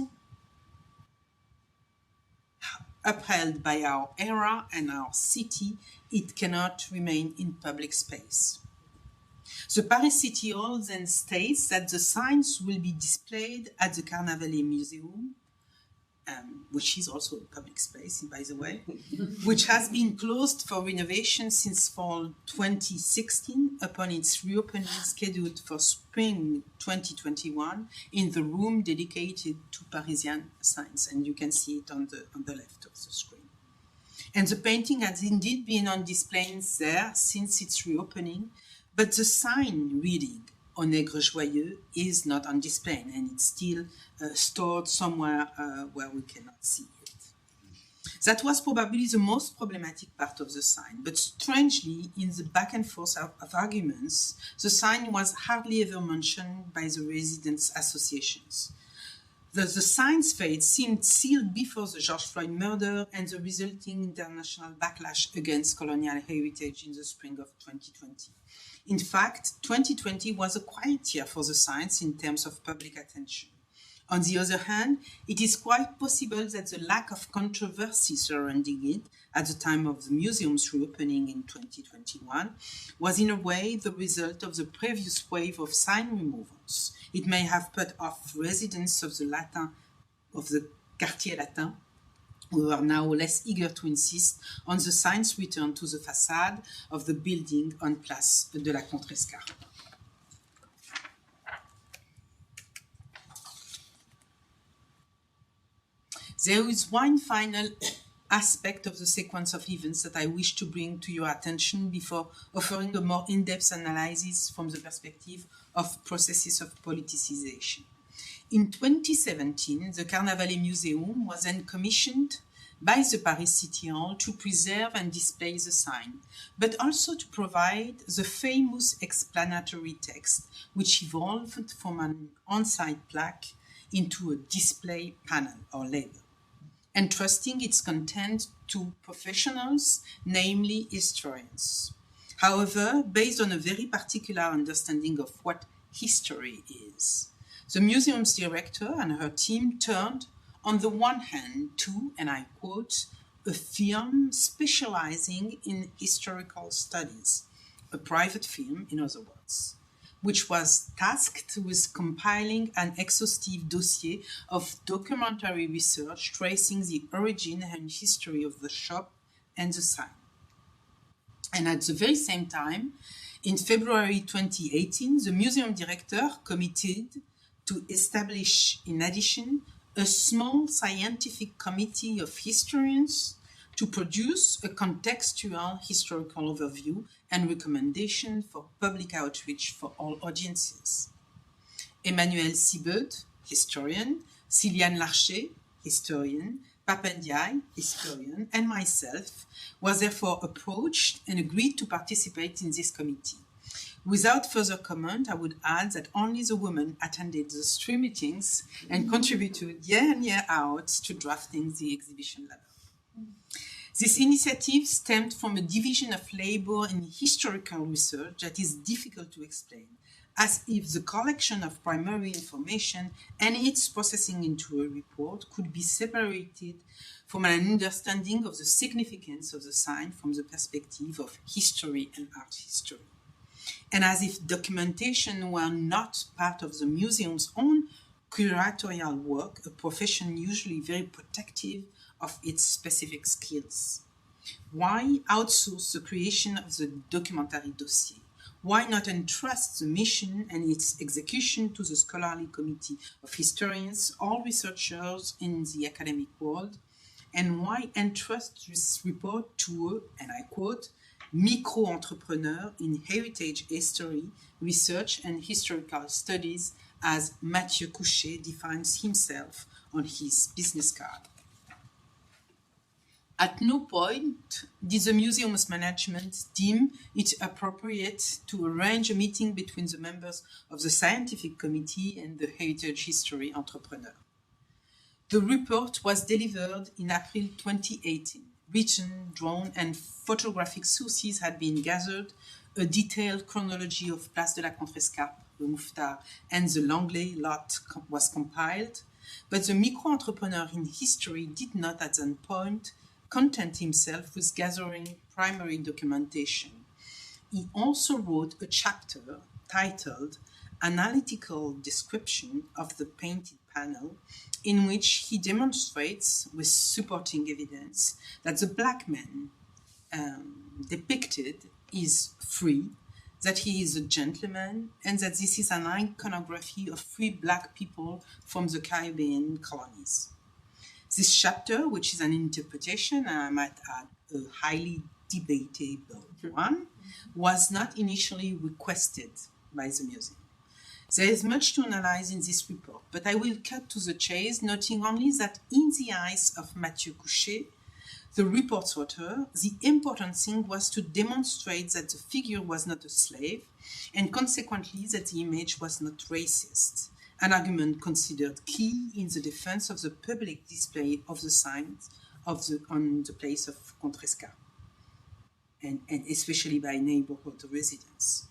Speaker 2: upheld by our era and our city, it cannot remain in public space. The Paris City Hall then states that the signs will be displayed at the Carnavalet Museum, which is also a public space, by the way, which has been closed for renovation since fall 2016 upon its reopening scheduled for spring 2021 in the room dedicated to Parisian signs. And you can see it on the left of the screen. And the painting has indeed been on display there since its reopening, but the sign reading Au Nègre Joyeux is not on display, and it's still stored somewhere where we cannot see it. That was probably the most problematic part of the sign, but strangely, in the back and forth of arguments, the sign was hardly ever mentioned by the residents' associations. The sign's fate seemed sealed before the George Floyd murder and the resulting international backlash against colonial heritage in the spring of 2020. In fact, 2020 was a quiet year for the signs in terms of public attention. On the other hand, it is quite possible that the lack of controversy surrounding it at the time of the museum's reopening in 2021 was in a way the result of the previous wave of sign removals. It may have put off residents of the Quartier Latin, who are now less eager to insist on the sign's return to the facade of the building on Place de la Contrescarpe. There is one final aspect of the sequence of events that I wish to bring to your attention before offering a more in-depth analysis from the perspective of processes of politicization. In 2017, the Carnavalet Museum was then commissioned by the Paris City Hall to preserve and display the sign, but also to provide the famous explanatory text, which evolved from an on-site plaque into a display panel or label, entrusting its content to professionals, namely historians. However, based on a very particular understanding of what history is, The museum's director and her team turned, on the one hand, to, and I quote, a firm specializing in historical studies, a private firm, in other words, which was tasked with compiling an exhaustive dossier of documentary research tracing the origin and history of the shop and the sign. And at the very same time, in February 2018, the museum director committed to establish, in addition, a small scientific committee of historians to produce a contextual historical overview and recommendation for public outreach for all audiences. Emmanuel Sibert, historian, Ciliane Larcher, historian, Papendiaï, historian, and myself was therefore approached and agreed to participate in this committee. Without further comment, I would add that only the women attended the three meetings and contributed year in, year out to drafting the exhibition level. This initiative stemmed from a division of labor in historical research that is difficult to explain, as if the collection of primary information and its processing into a report could be separated from an understanding of the significance of the sign from the perspective of history and art history. And as if documentation were not part of the museum's own curatorial work, a profession usually very protective of its specific skills. Why outsource the creation of the documentary dossier? Why not entrust the mission and its execution to the scholarly committee of historians, all researchers in the academic world? And why entrust this report to a, and I quote, micro-entrepreneur in heritage history, research and historical studies, as Mathieu Couchet defines himself on his business card. At no point did the museum's management deem it appropriate to arrange a meeting between the members of the scientific committee and the heritage history entrepreneur. The report was delivered in April 2018. Written, drawn, and photographic sources had been gathered, a detailed chronology of Place de la Contrescarpe, the Mouffetard, and the Langley lot was compiled, but the micro-entrepreneur in history did not at that point content himself with gathering primary documentation. He also wrote a chapter titled Analytical Description of the Painted Panel, in which he demonstrates with supporting evidence that the black man depicted is free, that he is a gentleman, and that this is an iconography of free black people from the Caribbean colonies. This chapter, which is an interpretation, and I might add a highly debatable one, was not initially requested by the museum. There is much to analyze in this report, but I will cut to the chase, noting only that in the eyes of Mathieu Couchet, the report's author, the important thing was to demonstrate that the figure was not a slave, and consequently that the image was not racist, an argument considered key in the defense of the public display of the signs on the place of Contrescarpe, and especially by neighborhood residents,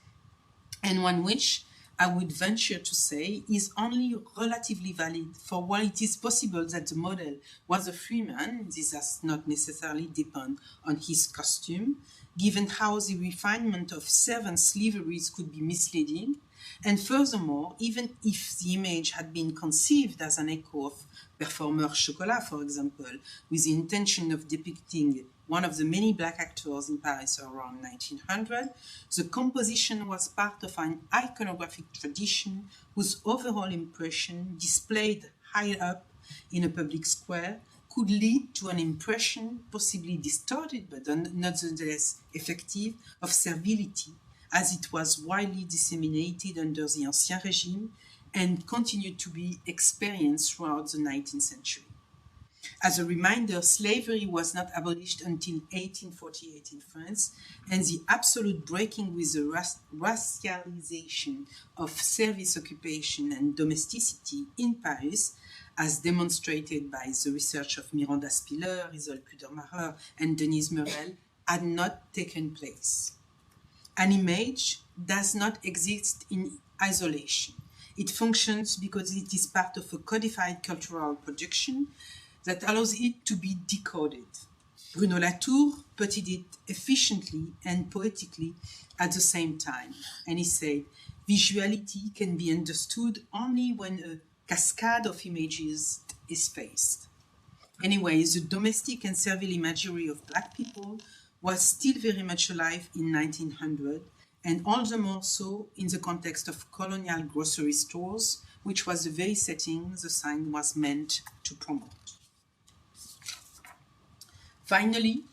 Speaker 2: and one which I would venture to say is only relatively valid, for while it is possible that the model was a free man, this does not necessarily depend on his costume, given how the refinement of servants' liveries could be misleading, and furthermore, even if the image had been conceived as an echo of Performeur Chocolat, for example, with the intention of depicting one of the many black actors in Paris around 1900, the composition was part of an iconographic tradition whose overall impression, displayed high up in a public square, could lead to an impression, possibly distorted but nonetheless effective, of servility, as it was widely disseminated under the Ancien Régime and continued to be experienced throughout the 19th century. As a reminder, slavery was not abolished until 1848 in France, and the absolute breaking with the racialization of service occupation and domesticity in Paris, as demonstrated by the research of Miranda Spiller, Isolde Kudermacher, and Denise Morel, had not taken place. An image does not exist in isolation. It functions because it is part of a codified cultural production that allows it to be decoded. Bruno Latour put it efficiently and poetically at the same time. And he said, visuality can be understood only when a cascade of images is faced. Anyway, the domestic and servile imagery of Black people was still very much alive in 1900, and all the more so in the context of colonial grocery stores, which was the very setting the sign was meant to promote. Finally,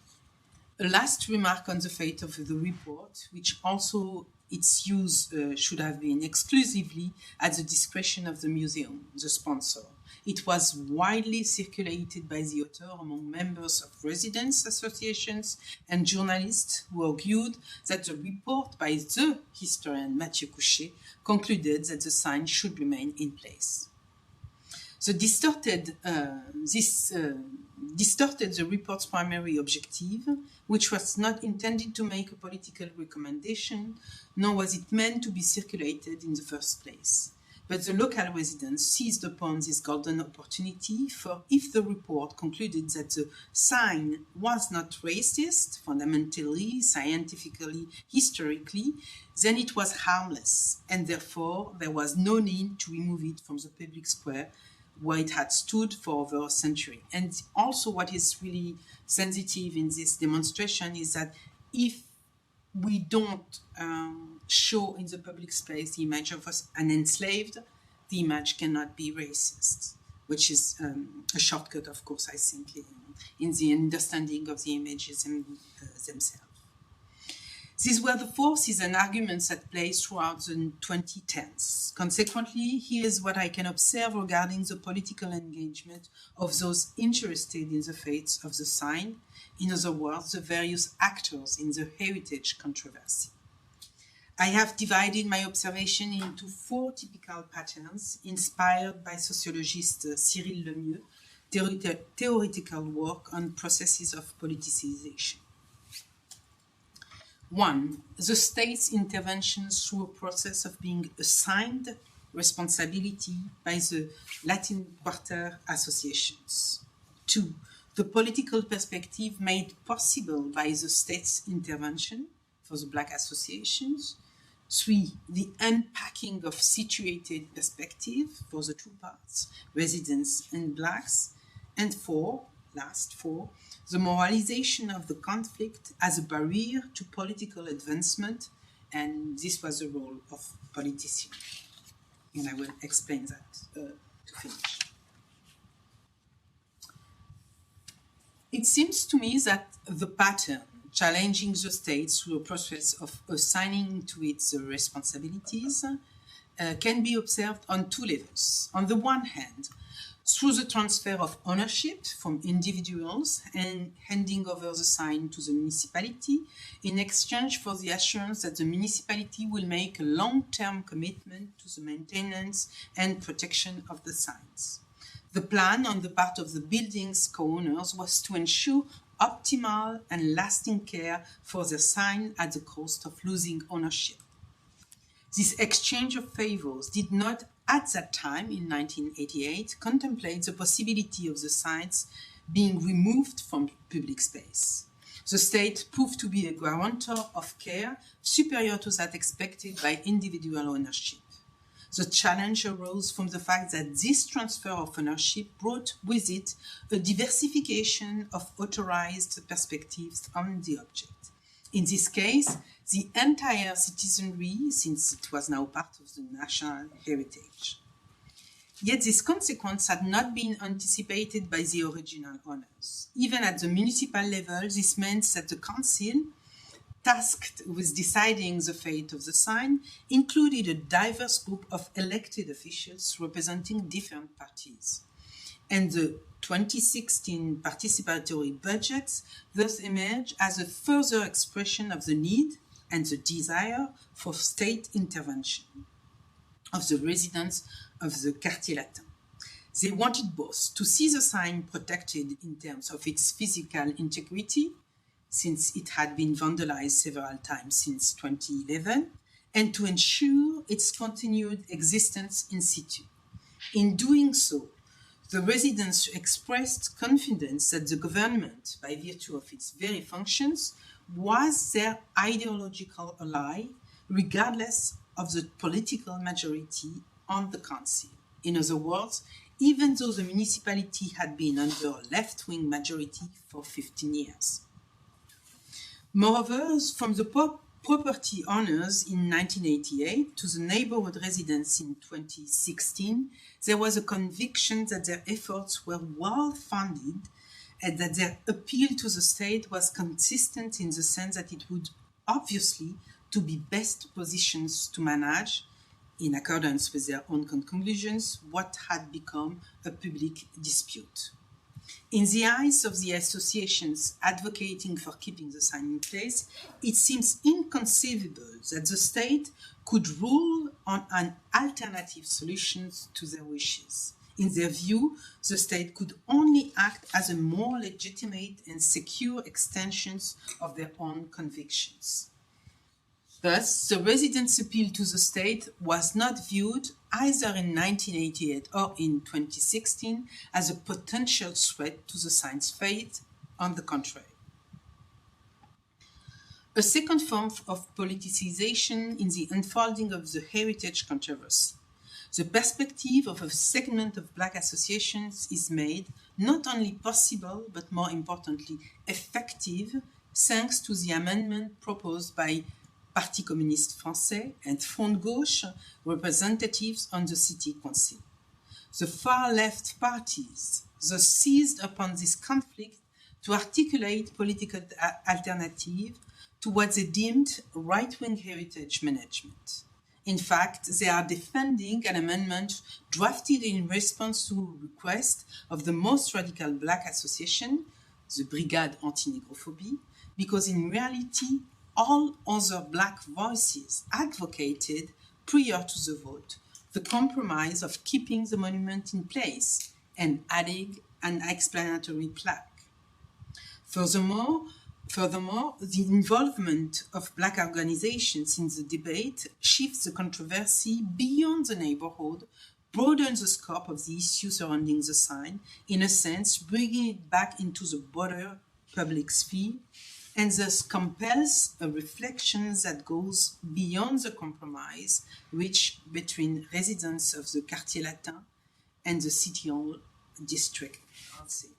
Speaker 2: a last remark on the fate of the report, which also its use should have been exclusively at the discretion of the museum, the sponsor. It was widely circulated by the author among members of residents' associations and journalists who argued that the report by the historian Mathieu Couchet concluded that the sign should remain in place. This distorted the report's primary objective, which was not intended to make a political recommendation, nor was it meant to be circulated in the first place. But the local residents seized upon this golden opportunity, for if the report concluded that the sign was not racist, fundamentally, scientifically, historically, then it was harmless, and therefore there was no need to remove it from the public square where it had stood for over a century. And also what is really sensitive in this demonstration is that if we don't show in the public space the image of us an enslaved, the image cannot be racist, which is a shortcut, of course, I think, in the understanding of the images themselves. These were the forces and arguments at play throughout the 2010s. Consequently, here's what I can observe regarding the political engagement of those interested in the fate of the sign, in other words, the various actors in the heritage controversy. I have divided my observation into 4 typical patterns inspired by sociologist Cyril Lemieux, theoretical work on processes of politicization. 1. The state's intervention through a process of being assigned responsibility by the Latin Quarter associations. 2. The political perspective made possible by the state's intervention for the Black associations. 3. The unpacking of situated perspective for the 2 parts, residents and Blacks. And 4, the moralization of the conflict as a barrier to political advancement, and this was the role of politicians. And I will explain that to finish. It seems to me that the pattern challenging the state through a process of assigning to it the responsibilities can be observed on 2 levels. On the one hand, through the transfer of ownership from individuals and handing over the sign to the municipality in exchange for the assurance that the municipality will make a long-term commitment to the maintenance and protection of the signs. The plan on the part of the building's co-owners was to ensure optimal and lasting care for the sign at the cost of losing ownership. This exchange of favors did not, at that time in 1988, contemplate the possibility of the signs being removed from public space. The state proved to be a guarantor of care superior to that expected by individual ownership. The challenge arose from the fact that this transfer of ownership brought with it a diversification of authorized perspectives on the object. In this case, the entire citizenry, since it was now part of the national heritage. Yet this consequence had not been anticipated by the original owners. Even at the municipal level, this meant that the council, tasked with deciding the fate of the sign, included a diverse group of elected officials representing different parties. And the 2016 participatory budgets thus emerged as a further expression of the need and the desire for state intervention of the residents of the Quartier Latin. They wanted both to see the sign protected in terms of its physical integrity, since it had been vandalized several times since 2011, and to ensure its continued existence in situ. In doing so, the residents expressed confidence that the government, by virtue of its very functions, was their ideological ally, regardless of the political majority on the council. In other words, even though the municipality had been under a left-wing majority for 15 years. Moreover, from the property owners in 1988 to the neighborhood residents in 2016, there was a conviction that their efforts were well-funded and that their appeal to the state was consistent in the sense that it would obviously to be best positioned to manage, in accordance with their own conclusions, what had become a public dispute. In the eyes of the associations advocating for keeping the sign in place, it seems inconceivable that the state could rule on an alternative solution to their wishes. In their view, the state could only act as a more legitimate and secure extension of their own convictions. Thus, the residents' appeal to the state was not viewed either in 1988 or in 2016 as a potential threat to the sign's fate. On the contrary. A second form of politicization in the unfolding of the heritage controversy. The perspective of a segment of Black associations is made not only possible, but more importantly, effective, thanks to the amendment proposed by Parti communiste français and Front Gauche representatives on the city council. The far-left parties thus seized upon this conflict to articulate political alternative to what they deemed right-wing heritage management. In fact, they are defending an amendment drafted in response to a request of the most radical Black association, the Brigade Anti-Négrophobie, because in reality, all other Black voices advocated, prior to the vote, the compromise of keeping the monument in place and adding an explanatory plaque. Furthermore, the involvement of Black organizations in the debate shifts the controversy beyond the neighborhood, broadens the scope of the issue surrounding the sign, in a sense, bringing it back into the broader public sphere, and thus compels a reflection that goes beyond the compromise reached between residents of the Quartier Latin and the City Hall district council.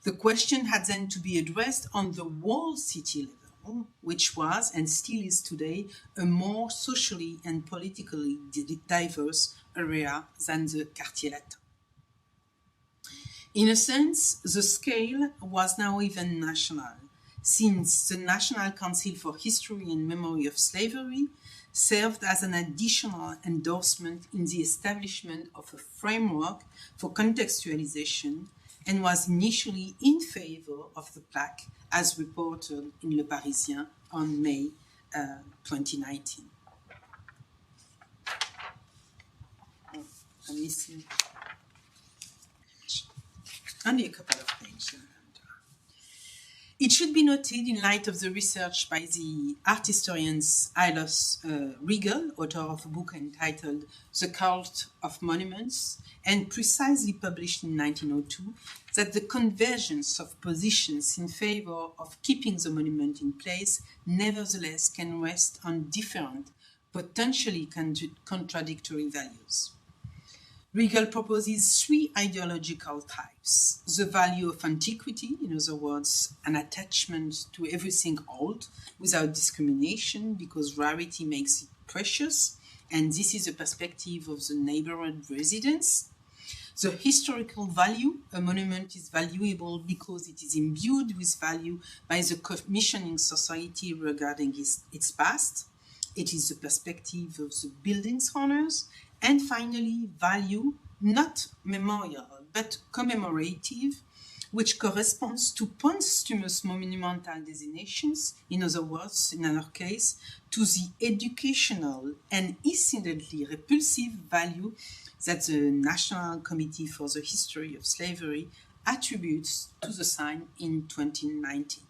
Speaker 2: The question had then to be addressed on the whole city level, which was and still is today a more socially and politically diverse area than the Quartier Latin. In a sense, the scale was now even national, since the National Council for History and Memory of Slavery served as an additional endorsement in the establishment of a framework for contextualization and was initially in favor of the plaque, as reported in Le Parisien on May 2019. I'm missing only a couple of things. It should be noted, in light of the research by the art historians Eilos Riegel, author of a book entitled The Cult of Monuments, and precisely published in 1902, that the convergence of positions in favor of keeping the monument in place nevertheless can rest on different, potentially contradictory values. Riegel proposes three ideological types: the value of antiquity, in other words, an attachment to everything old without discrimination because rarity makes it precious, and this is the perspective of the neighborhood residents. The historical value, a monument is valuable because it is imbued with value by the commissioning society regarding its past. It is the perspective of the building's owners. And finally, value, not memorial, but commemorative, which corresponds to posthumous monumental designations, in other words, in our case, to the educational and incidentally repulsive value that the National Committee for the History of Slavery attributes to the sign in 2019.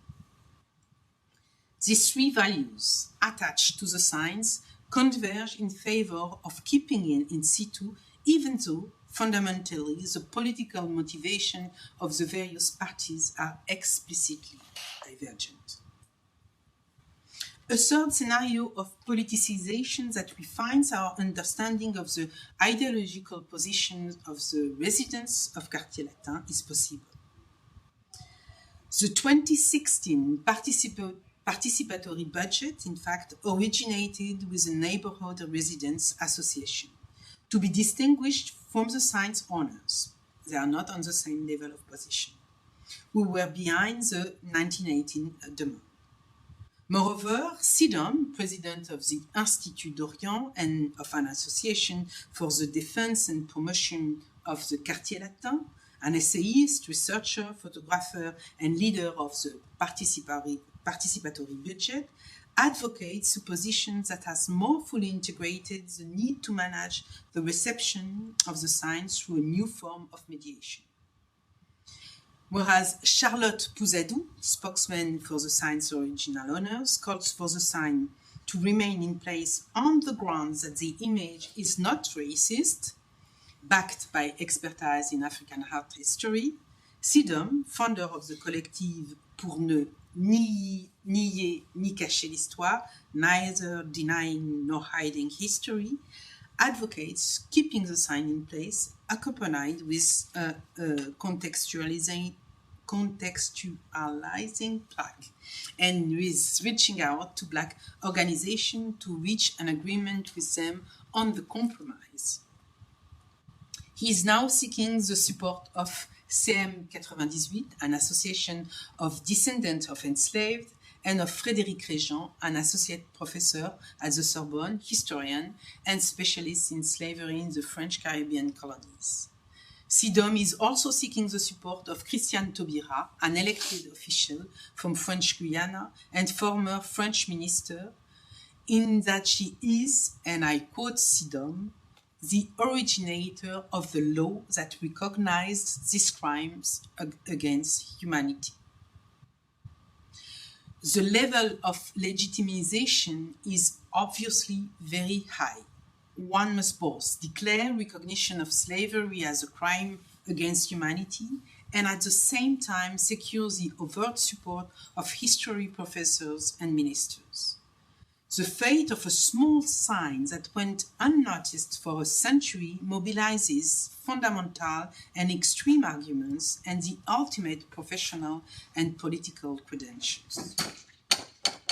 Speaker 2: These three values attached to the signs converge in favor of keeping it in situ, even though fundamentally the political motivation of the various parties are explicitly divergent. A third scenario of politicization that refines our understanding of the ideological position of the residents of Quartier Latin is possible. The 2016 participatory budget, in fact, originated with the Neighborhood Residents Association, to be distinguished from the signs owners. They are not on the same level of position, who were behind the 1918 demand. Moreover, SIDOM, president of the Institut d'Orient and of an association for the defense and promotion of the Quartier Latin, an essayist, researcher, photographer, and leader of the participatory budget, advocates a position that has more fully integrated the need to manage the reception of the signs through a new form of mediation. Whereas Charlotte Pouzadou, spokesman for the sign's original owners, calls for the sign to remain in place on the grounds that the image is not racist, backed by expertise in African art history, SIDOM, founder of the collective Pour ne nier ni cacher l'histoire, neither denying nor hiding history, advocates keeping the sign in place, accompanied with a contextualizing plaque, and with reaching out to Black organizations to reach an agreement with them on the compromise. He is now seeking the support of CM98, an association of descendants of enslaved, and of Frédéric Réjean, an associate professor at the Sorbonne, historian, and specialist in slavery in the French Caribbean colonies. SIDOM is also seeking the support of Christiane Taubira, an elected official from French Guiana and former French minister, in that she is, and I quote SIDOM, the originator of the law that recognized these crimes against humanity. The level of legitimization is obviously very high. One must both declare recognition of slavery as a crime against humanity and at the same time secure the overt support of history professors and ministers. The fate of a small sign that went unnoticed for a century mobilizes fundamental and extreme arguments and the ultimate professional and political credentials.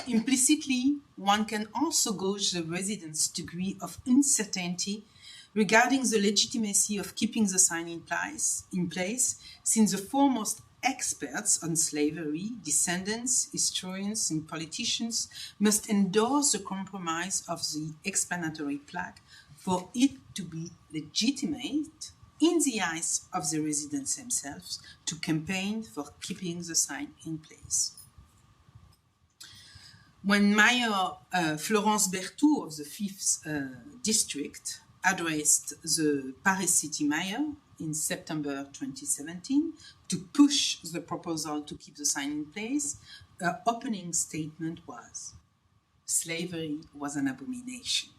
Speaker 2: Implicitly, one can also gauge the residents' degree of uncertainty regarding the legitimacy of keeping the sign in place, since the foremost experts on slavery, descendants, historians, and politicians must endorse the compromise of the explanatory plaque for it to be legitimate in the eyes of the residents themselves to campaign for keeping the sign in place. When Mayor Florence Berthoud of the 5th District addressed the Paris City Mayor in September 2017 to push the proposal to keep the sign in place, her opening statement was, "Slavery was an abomination."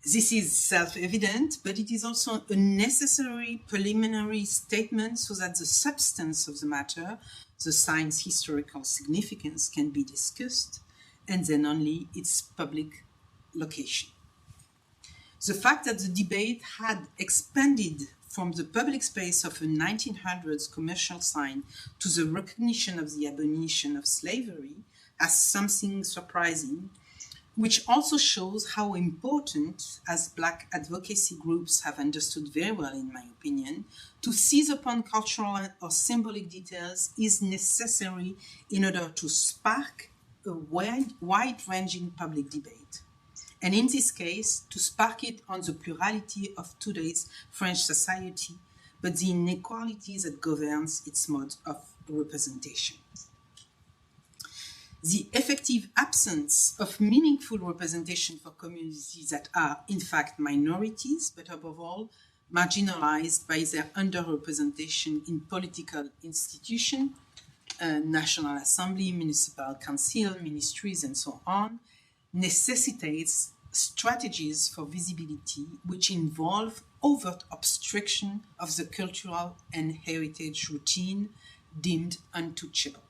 Speaker 2: This is self-evident, but it is also a necessary preliminary statement so that the substance of the matter, the sign's historical significance, can be discussed, and then only its public location. The fact that the debate had expanded from the public space of a 1900s commercial sign to the recognition of the abolition of slavery as something surprising, which also shows how important, as Black advocacy groups have understood very well in my opinion, to seize upon cultural or symbolic details is necessary in order to spark a wide-ranging public debate. And in this case, to spark it on the plurality of today's French society, but the inequality that governs its mode of representation. The effective absence of meaningful representation for communities that are, in fact, minorities, but above all, marginalized by their underrepresentation in political institutions, National Assembly, Municipal Council, ministries, and so on, necessitates strategies for visibility which involve overt obstruction of the cultural and heritage routine deemed untouchable.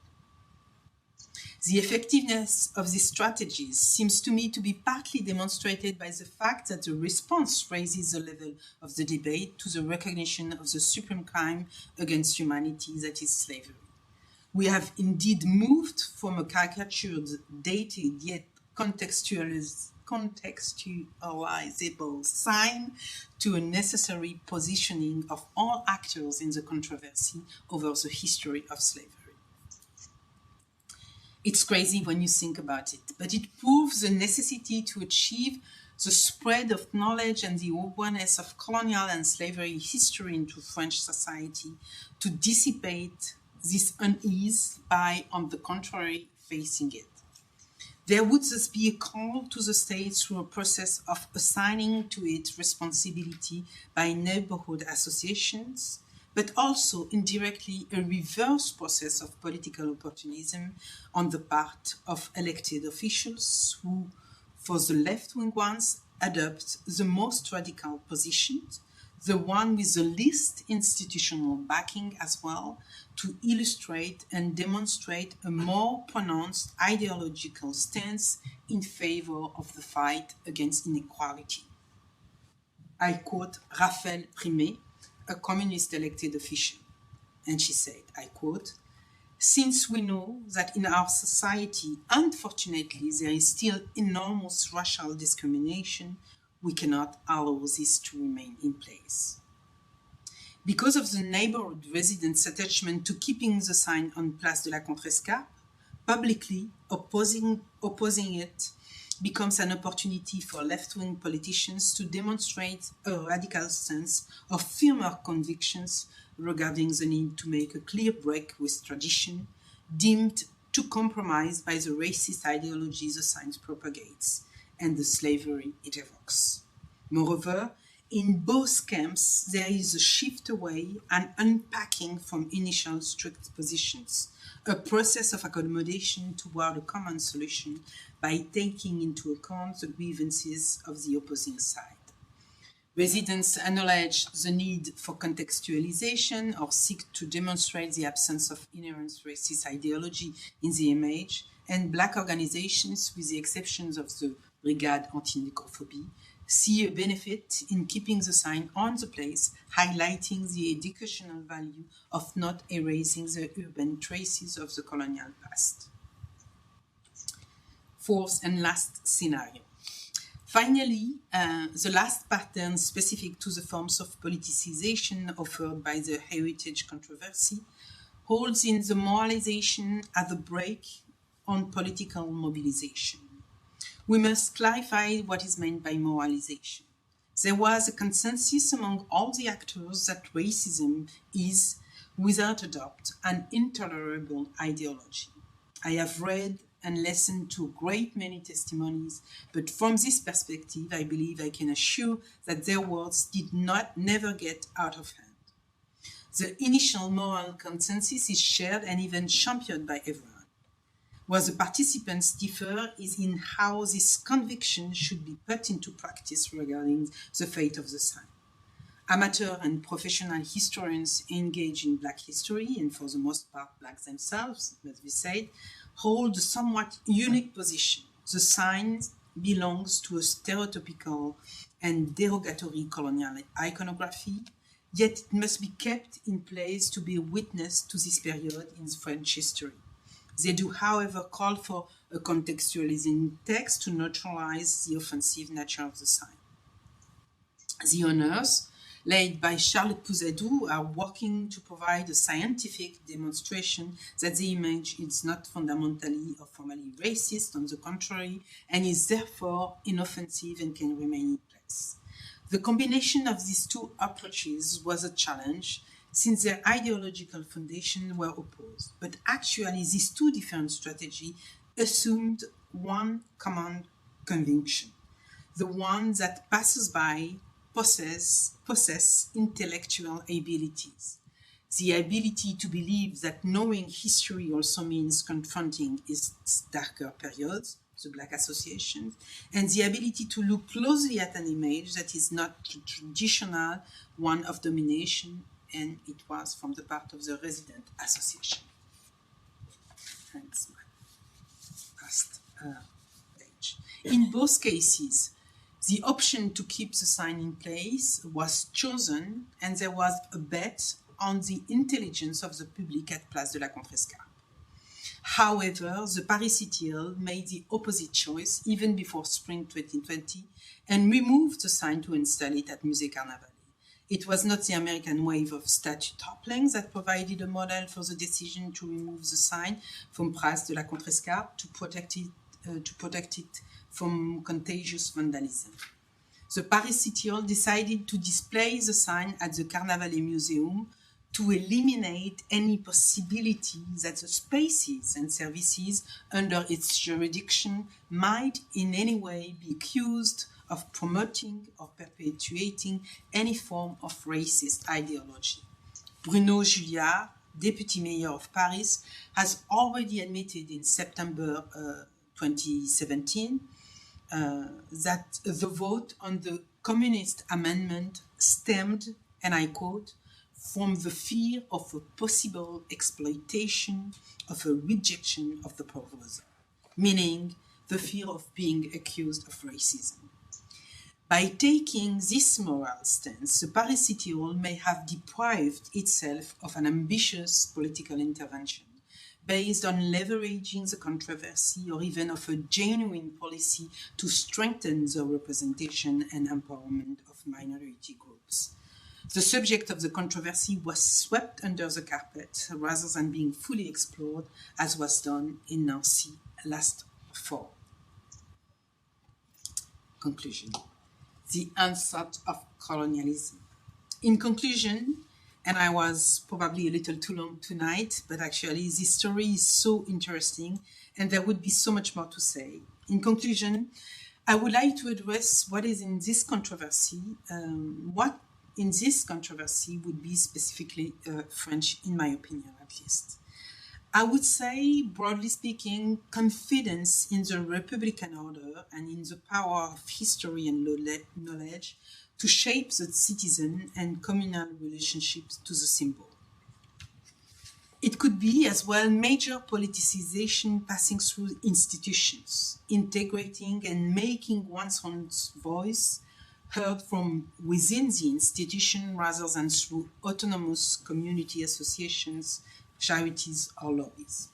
Speaker 2: The effectiveness of these strategies seems to me to be partly demonstrated by the fact that the response raises the level of the debate to the recognition of the supreme crime against humanity, that is slavery. We have indeed moved from a caricatured, dated, yet contextualizable sign to a necessary positioning of all actors in the controversy over the history of slavery. It's crazy when you think about it, but it proves the necessity to achieve the spread of knowledge and the awareness of colonial and slavery history into French society to dissipate this unease by, on the contrary, facing it. There would thus be a call to the state through a process of assigning to it responsibility by neighborhood associations, but also indirectly a reverse process of political opportunism on the part of elected officials who, for the left-wing ones, adopt the most radical positions, the one with the least institutional backing as well, to illustrate and demonstrate a more pronounced ideological stance in favor of the fight against inequality. I quote Raphaël Primet, a communist elected official, and she said, I quote, "Since we know that in our society, unfortunately, there is still enormous racial discrimination, we cannot allow this to remain in place." Because of the neighborhood residents' attachment to keeping the sign on Place de la Contrescarpe, publicly opposing it becomes an opportunity for left-wing politicians to demonstrate a radical sense of firmer convictions regarding the need to make a clear break with tradition, deemed to compromise by the racist ideology the sign propagates and the slavery it evokes. Moreover, in both camps, there is a shift away and unpacking from initial strict positions, a process of accommodation toward a common solution by taking into account the grievances of the opposing side. Residents acknowledge the need for contextualization or seek to demonstrate the absence of inherent racist ideology in the image, and Black organizations, with the exceptions of the Brigade Anti-Necrophobie, see a benefit in keeping the sign on the place, highlighting the educational value of not erasing the urban traces of the colonial past. Fourth and last scenario. Finally, the last pattern specific to the forms of politicization offered by the heritage controversy holds in the moralization at the break on political mobilization. We must clarify what is meant by moralization. There was a consensus among all the actors that racism is, without a doubt, an intolerable ideology. I have read and listened to a great many testimonies, but from this perspective, I believe I can assure that their words did never get out of hand. The initial moral consensus is shared and even championed by everyone. Where the participants differ is in how this conviction should be put into practice regarding the fate of the sign. Amateur and professional historians engaged in Black history, and for the most part Black themselves, as we said, hold a somewhat unique position. The sign belongs to a stereotypical and derogatory colonial iconography, yet it must be kept in place to be a witness to this period in French history. They do, however, call for a contextualizing text to neutralize the offensive nature of the sign. The honors, led by Charles Pouzadou, are working to provide a scientific demonstration that the image is not fundamentally or formally racist, on the contrary, and is therefore inoffensive and can remain in place. The combination of these two approaches was a challenge, since their ideological foundations were opposed. But actually, these two different strategies assumed one common conviction, the one that passers-by possess intellectual abilities, the ability to believe that knowing history also means confronting its darker periods, the Black associations, and the ability to look closely at an image that is not the traditional one of domination, and it was from the part of the resident association. Thanks, my last page. In both cases, the option to keep the sign in place was chosen, and there was a bet on the intelligence of the public at Place de la Contrescarpe. However, the Paris City Hall made the opposite choice even before spring 2020 and removed the sign to install it at Musée Carnavalet. It was not the American wave of statue toppling that provided a model for the decision to remove the sign from Place de la Contrescarpe to protect it from contagious vandalism. The Paris City Hall decided to display the sign at the Carnavalet Museum to eliminate any possibility that the spaces and services under its jurisdiction might in any way be accused of promoting or perpetuating any form of racist ideology. Bruno Julliard, Deputy Mayor of Paris, has already admitted in September 2017 that the vote on the communist amendment stemmed, and I quote, from the fear of a possible exploitation of a rejection of the proposal, meaning the fear of being accused of racism. By taking this moral stance, the Paris City Hall may have deprived itself of an ambitious political intervention based on leveraging the controversy or even of a genuine policy to strengthen the representation and empowerment of minority groups. The subject of the controversy was swept under the carpet rather than being fully explored, as was done in Nancy last fall. Conclusion. The onset of colonialism. In conclusion, and I was probably a little too long tonight, but actually this story is so interesting and there would be so much more to say. In conclusion, I would like to address what is in this controversy, what in this controversy would be specifically French, in my opinion, at least. I would say, broadly speaking, confidence in the Republican order and in the power of history and knowledge to shape the citizen and communal relationships to the symbol. It could be as well major politicization passing through institutions, integrating and making one's own voice heard from within the institution rather than through autonomous community associations, charities, or lobbies.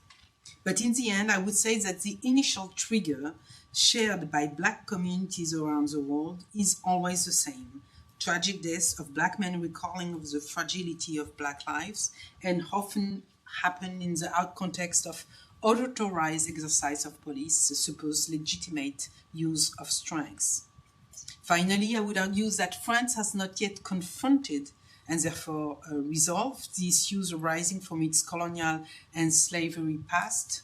Speaker 2: But in the end, I would say that the initial trigger shared by Black communities around the world is always the same. Tragic deaths of Black men recalling of the fragility of Black lives and often happen in the context of unauthorized exercise of police, the supposed legitimate use of strength. Finally, I would argue that France has not yet confronted and therefore resolved the issues arising from its colonial and slavery past,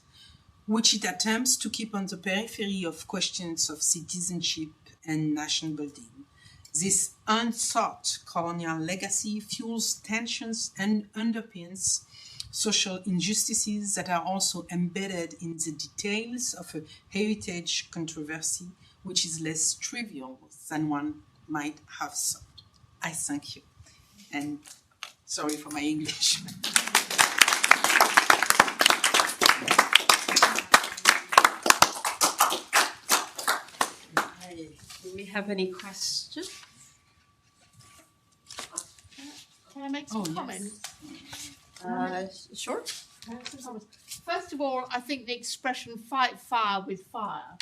Speaker 2: which it attempts to keep on the periphery of questions of citizenship and nation building. This unsought colonial legacy fuels tensions and underpins social injustices that are also embedded in the details of a heritage controversy, which is less trivial than one might have thought. I thank you, and sorry for my English.
Speaker 1: Do we have any questions?
Speaker 4: Can I make some comments?
Speaker 1: Sure.
Speaker 4: First of all, I think the expression fight fire with fire,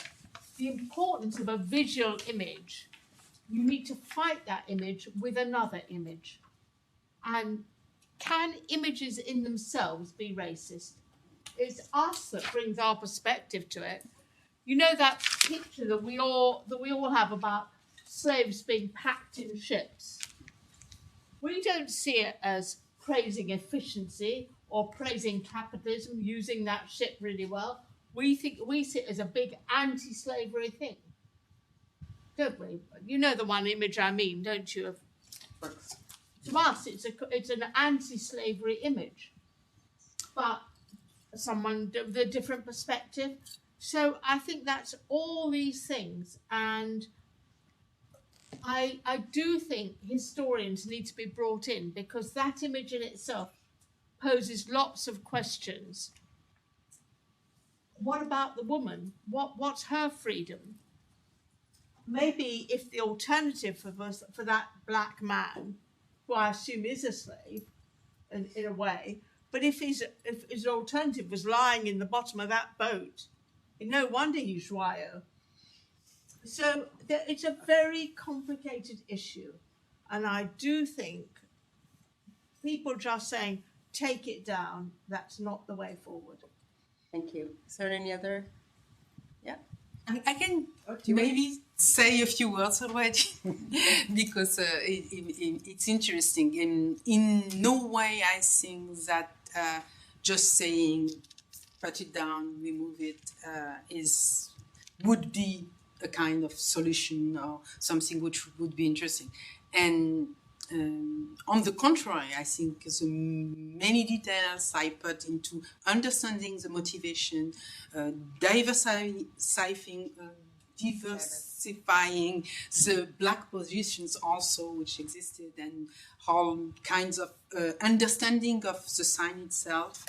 Speaker 4: the importance of a visual image, you need to fight that image with another image. And can images in themselves be racist? It's us that brings our perspective to it. You know that picture that we all have about slaves being packed in ships? We don't see it as praising efficiency or praising capitalism, using that ship really well. We see it as a big anti-slavery thing, don't we? You know the one image I mean, don't you? To us, it's an anti-slavery image, but someone with a different perspective. So I think that's all these things, and I do think historians need to be brought in, because that image in itself poses lots of questions. What about the woman? What's her freedom? Maybe if the alternative for that black man, who I assume is a slave in a way, but if his alternative was lying in the bottom of that boat, no wonder he's joyeux. So it's a very complicated issue, and I do think people just saying, take it down, that's not the way forward.
Speaker 1: Thank you. Is there any other? Yeah.
Speaker 2: I can maybe say a few words already because it's interesting. In no way I think that just saying put it down, remove it would be a kind of solution or something which would be interesting. And on the contrary, I think the many details I put into understanding the motivation, diversifying the black positions also which existed, and all kinds of understanding of the sign itself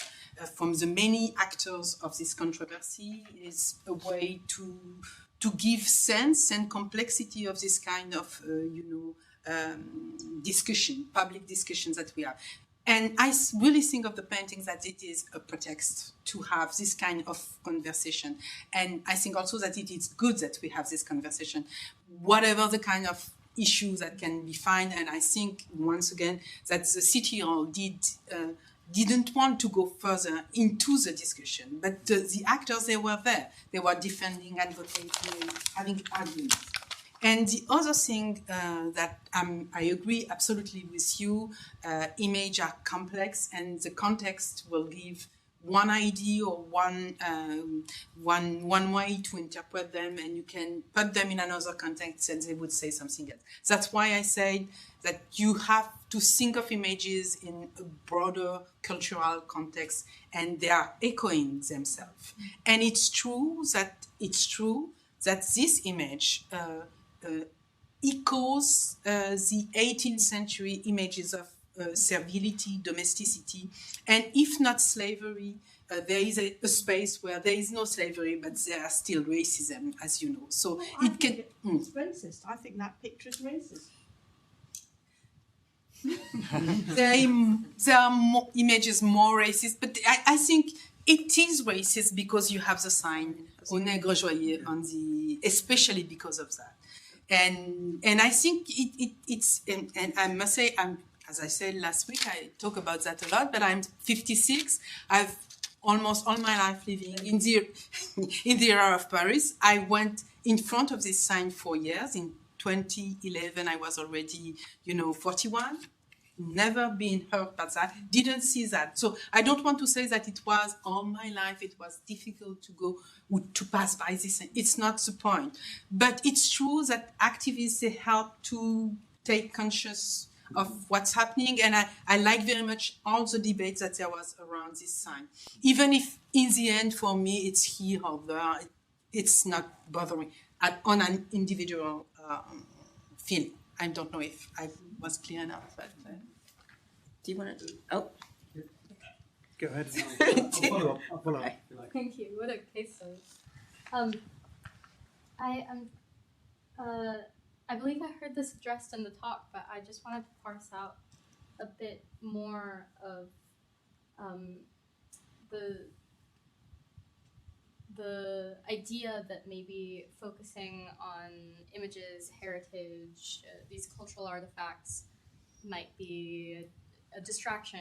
Speaker 2: from the many actors of this controversy is a way to give sense and complexity of this kind of discussion, public discussions that we have. And I really think of the paintings that it is a pretext to have this kind of conversation. And I think also that it is good that we have this conversation, whatever the kind of issues that can be found. And I think, once again, that the City Hall didn't want to go further into the discussion, but the actors, they were there. They were defending, advocating, having arguments. And the other thing that I agree absolutely with you, images are complex, and the context will give one idea or one way to interpret them, and you can put them in another context and they would say something else. That's why I say that you have to think of images in a broader cultural context, and they are echoing themselves. And it's true that this image echoes the 18th century images of servility, domesticity, and if not slavery, there is a space where there is no slavery, but there are still racism, as you know. So
Speaker 4: It's racist. I think that picture is racist.
Speaker 2: there are more images more racist, but I think it is racist because you have the sign au nègre joyeux on especially because of that. And I think it's and I must say, as I said last week, I talk about that a lot, but I'm 56. I've almost all my life living in the era of Paris. I went in front of this sign for years. In 2011, I was already, 41. Never been hurt by that. Didn't see that. So I don't want to say that it was all my life. It was difficult to pass by this. It's not the point. But it's true that activists, they help to take conscious of what's happening. And I like very much all the debates that there was around this sign. Even if in the end, for me, it's here or there, it's not bothering on an individual feeling. I don't know if I was clear enough. But,
Speaker 1: do you want to? Oh.
Speaker 3: Go ahead. I'll follow up.
Speaker 5: Thank you. What a case study. I believe I heard this addressed in the talk, but I just wanted to parse out a bit more of the idea that maybe focusing on images, heritage, these cultural artifacts might be a distraction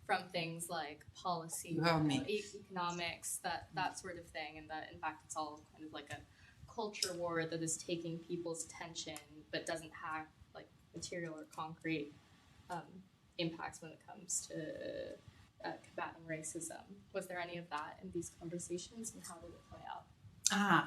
Speaker 5: from things like policy, economics, that sort of thing, and that in fact it's all kind of like a culture war that is taking people's attention but doesn't have like material or concrete impacts when it comes to combating racism. Was there any of that in these conversations, and how did it play out?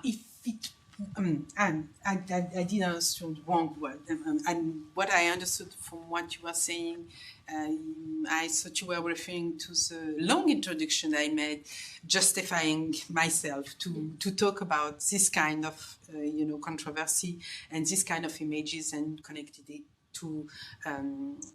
Speaker 2: If it And I didn't understand wrong word. And what I understood from what you were saying, I thought you were referring to the long introduction I made, justifying myself to talk about this kind of controversy and this kind of images and connected it to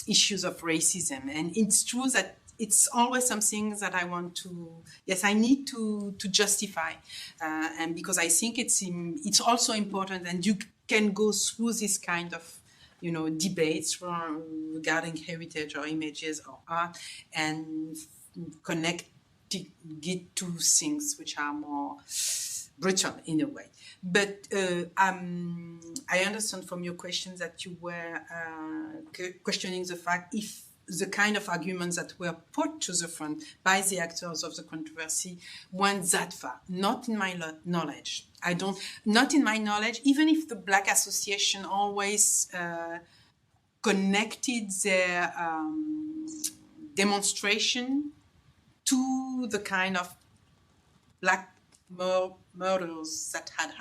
Speaker 2: issues of racism. And it's true that it's always something that I want to, yes, I need to justify, and because I think it's also important, and you can go through this kind of debates regarding heritage or images or art and connect it to things which are more brutal in a way. But I understand from your questions that you were questioning the fact if the kind of arguments that were put to the front by the actors of the controversy went that far. Not in my knowledge. Not in my knowledge, even if the Black Association always connected their demonstration to the kind of Black murders that had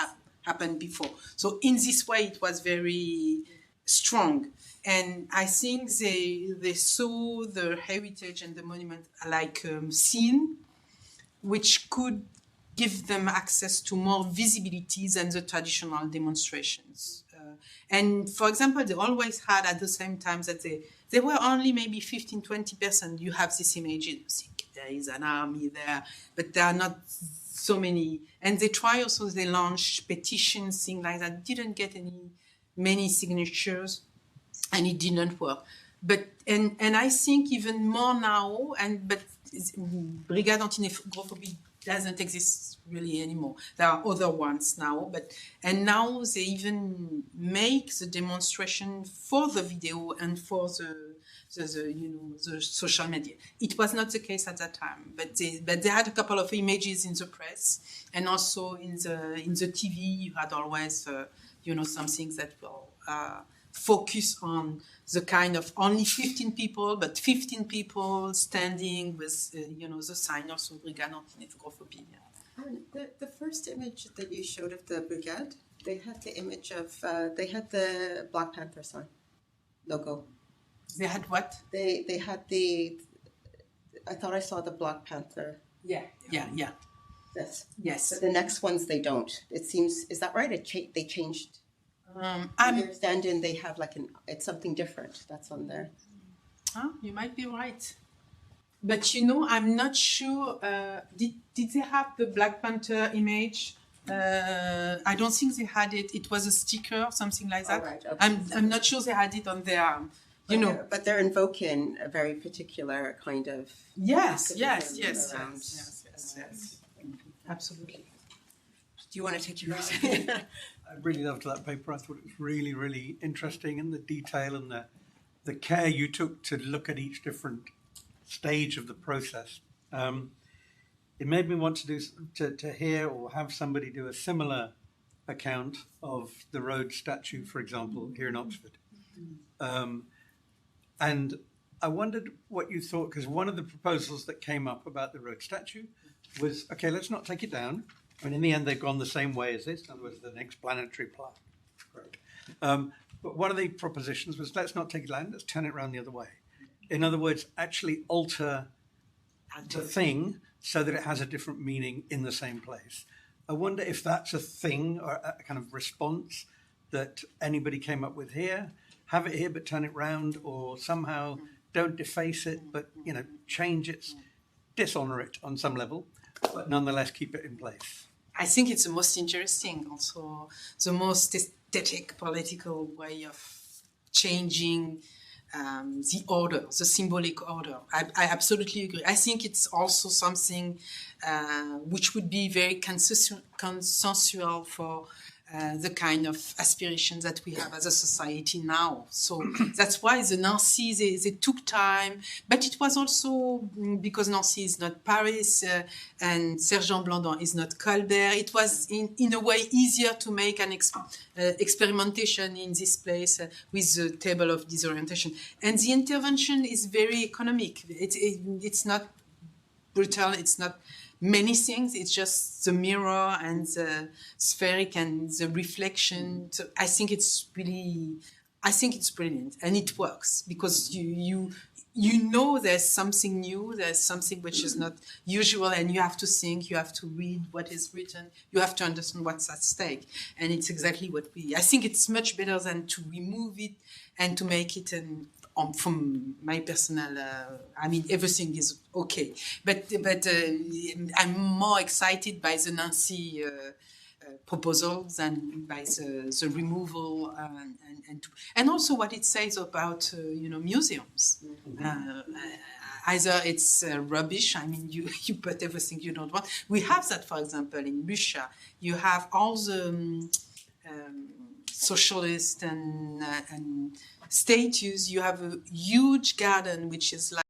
Speaker 2: happened before. So in this way, it was very strong. And I think they saw the heritage and the monument like scene, which could give them access to more visibility than the traditional demonstrations. And for example, they always had at the same time that they were only maybe 15-20%. You have this image, you think there is an army there, but there are not so many. And they try also, they launch petitions, things like that, didn't get many signatures. And it didn't work. But and I think even more now, but Brigade Anti-Negrophobie doesn't exist really anymore. There are other ones now, and now they even make the demonstration for the video and for the social media. It was not the case at that time, but they had a couple of images in the press, and also in the TV you had always some things that will focus on the kind of only 15 people, but 15 people standing with, the sign of Brigade Anti-Negrophobie.
Speaker 1: The first image that you showed of the brigade, they had the image of, they had the Black Panther sign logo.
Speaker 2: They had what?
Speaker 1: They had I thought I saw the Black Panther.
Speaker 2: Yeah. Yes.
Speaker 1: But the next ones, they don't. It seems, is that right? They changed. I understand, and they have it's something different that's on there.
Speaker 2: You might be right. But I'm not sure. Did they have the Black Panther image? I don't think they had it. It was a sticker, something like that.
Speaker 1: Right, okay.
Speaker 2: I'm not sure they had it on their arm.
Speaker 1: But they're invoking a very particular kind of.
Speaker 2: Yes. Absolutely.
Speaker 1: Do you want to take your
Speaker 3: I really loved that paper. I thought it was really, really interesting, and the detail and the care you took to look at each different stage of the process. It made me want to hear or have somebody do a similar account of the Rhodes statue, for example, here in Oxford. And I wondered what you thought, because one of the proposals that came up about the Rhodes statue was, okay, let's not take it down. I mean, in the end, they've gone the same way as this. In other words, the explanatory plaque. Great. But one of the propositions was, let's not take it down, let's turn it around the other way. In other words, actually alter the thing so that it has a different meaning in the same place. I wonder if that's a thing or a kind of response that anybody came up with here. Have it here, but turn it round, or somehow don't deface it, but, change it, dishonor it on some level, but nonetheless keep it in place.
Speaker 2: I think it's the most interesting, also the most aesthetic, political way of changing the order, the symbolic order. I absolutely agree. I think it's also something which would be very consensual for the kind of aspirations that we have as a society now. So that's why the Nancy, they took time, but it was also because Nancy is not Paris and Sergent Blandan is not Colbert. It was in a way easier to make an experimentation in this place with the table of disorientation. And the intervention is very economic. It's not brutal. It's not many things. It's just the mirror and the spheric and the reflection. So I think it's brilliant, and it works because you know there's something new, there's something which is not usual, and you have to think, you have to read what is written, you have to understand what's at stake, and it's exactly what I think it's much better than to remove it and to make it from my personal, I mean, everything is okay, but I'm more excited by the Nancy proposals and by the removal and also what it says about museums. Either it's rubbish. I mean, you put everything you don't want. We have that, for example, in Russia. You have all the socialist and statues. You have a huge garden which is like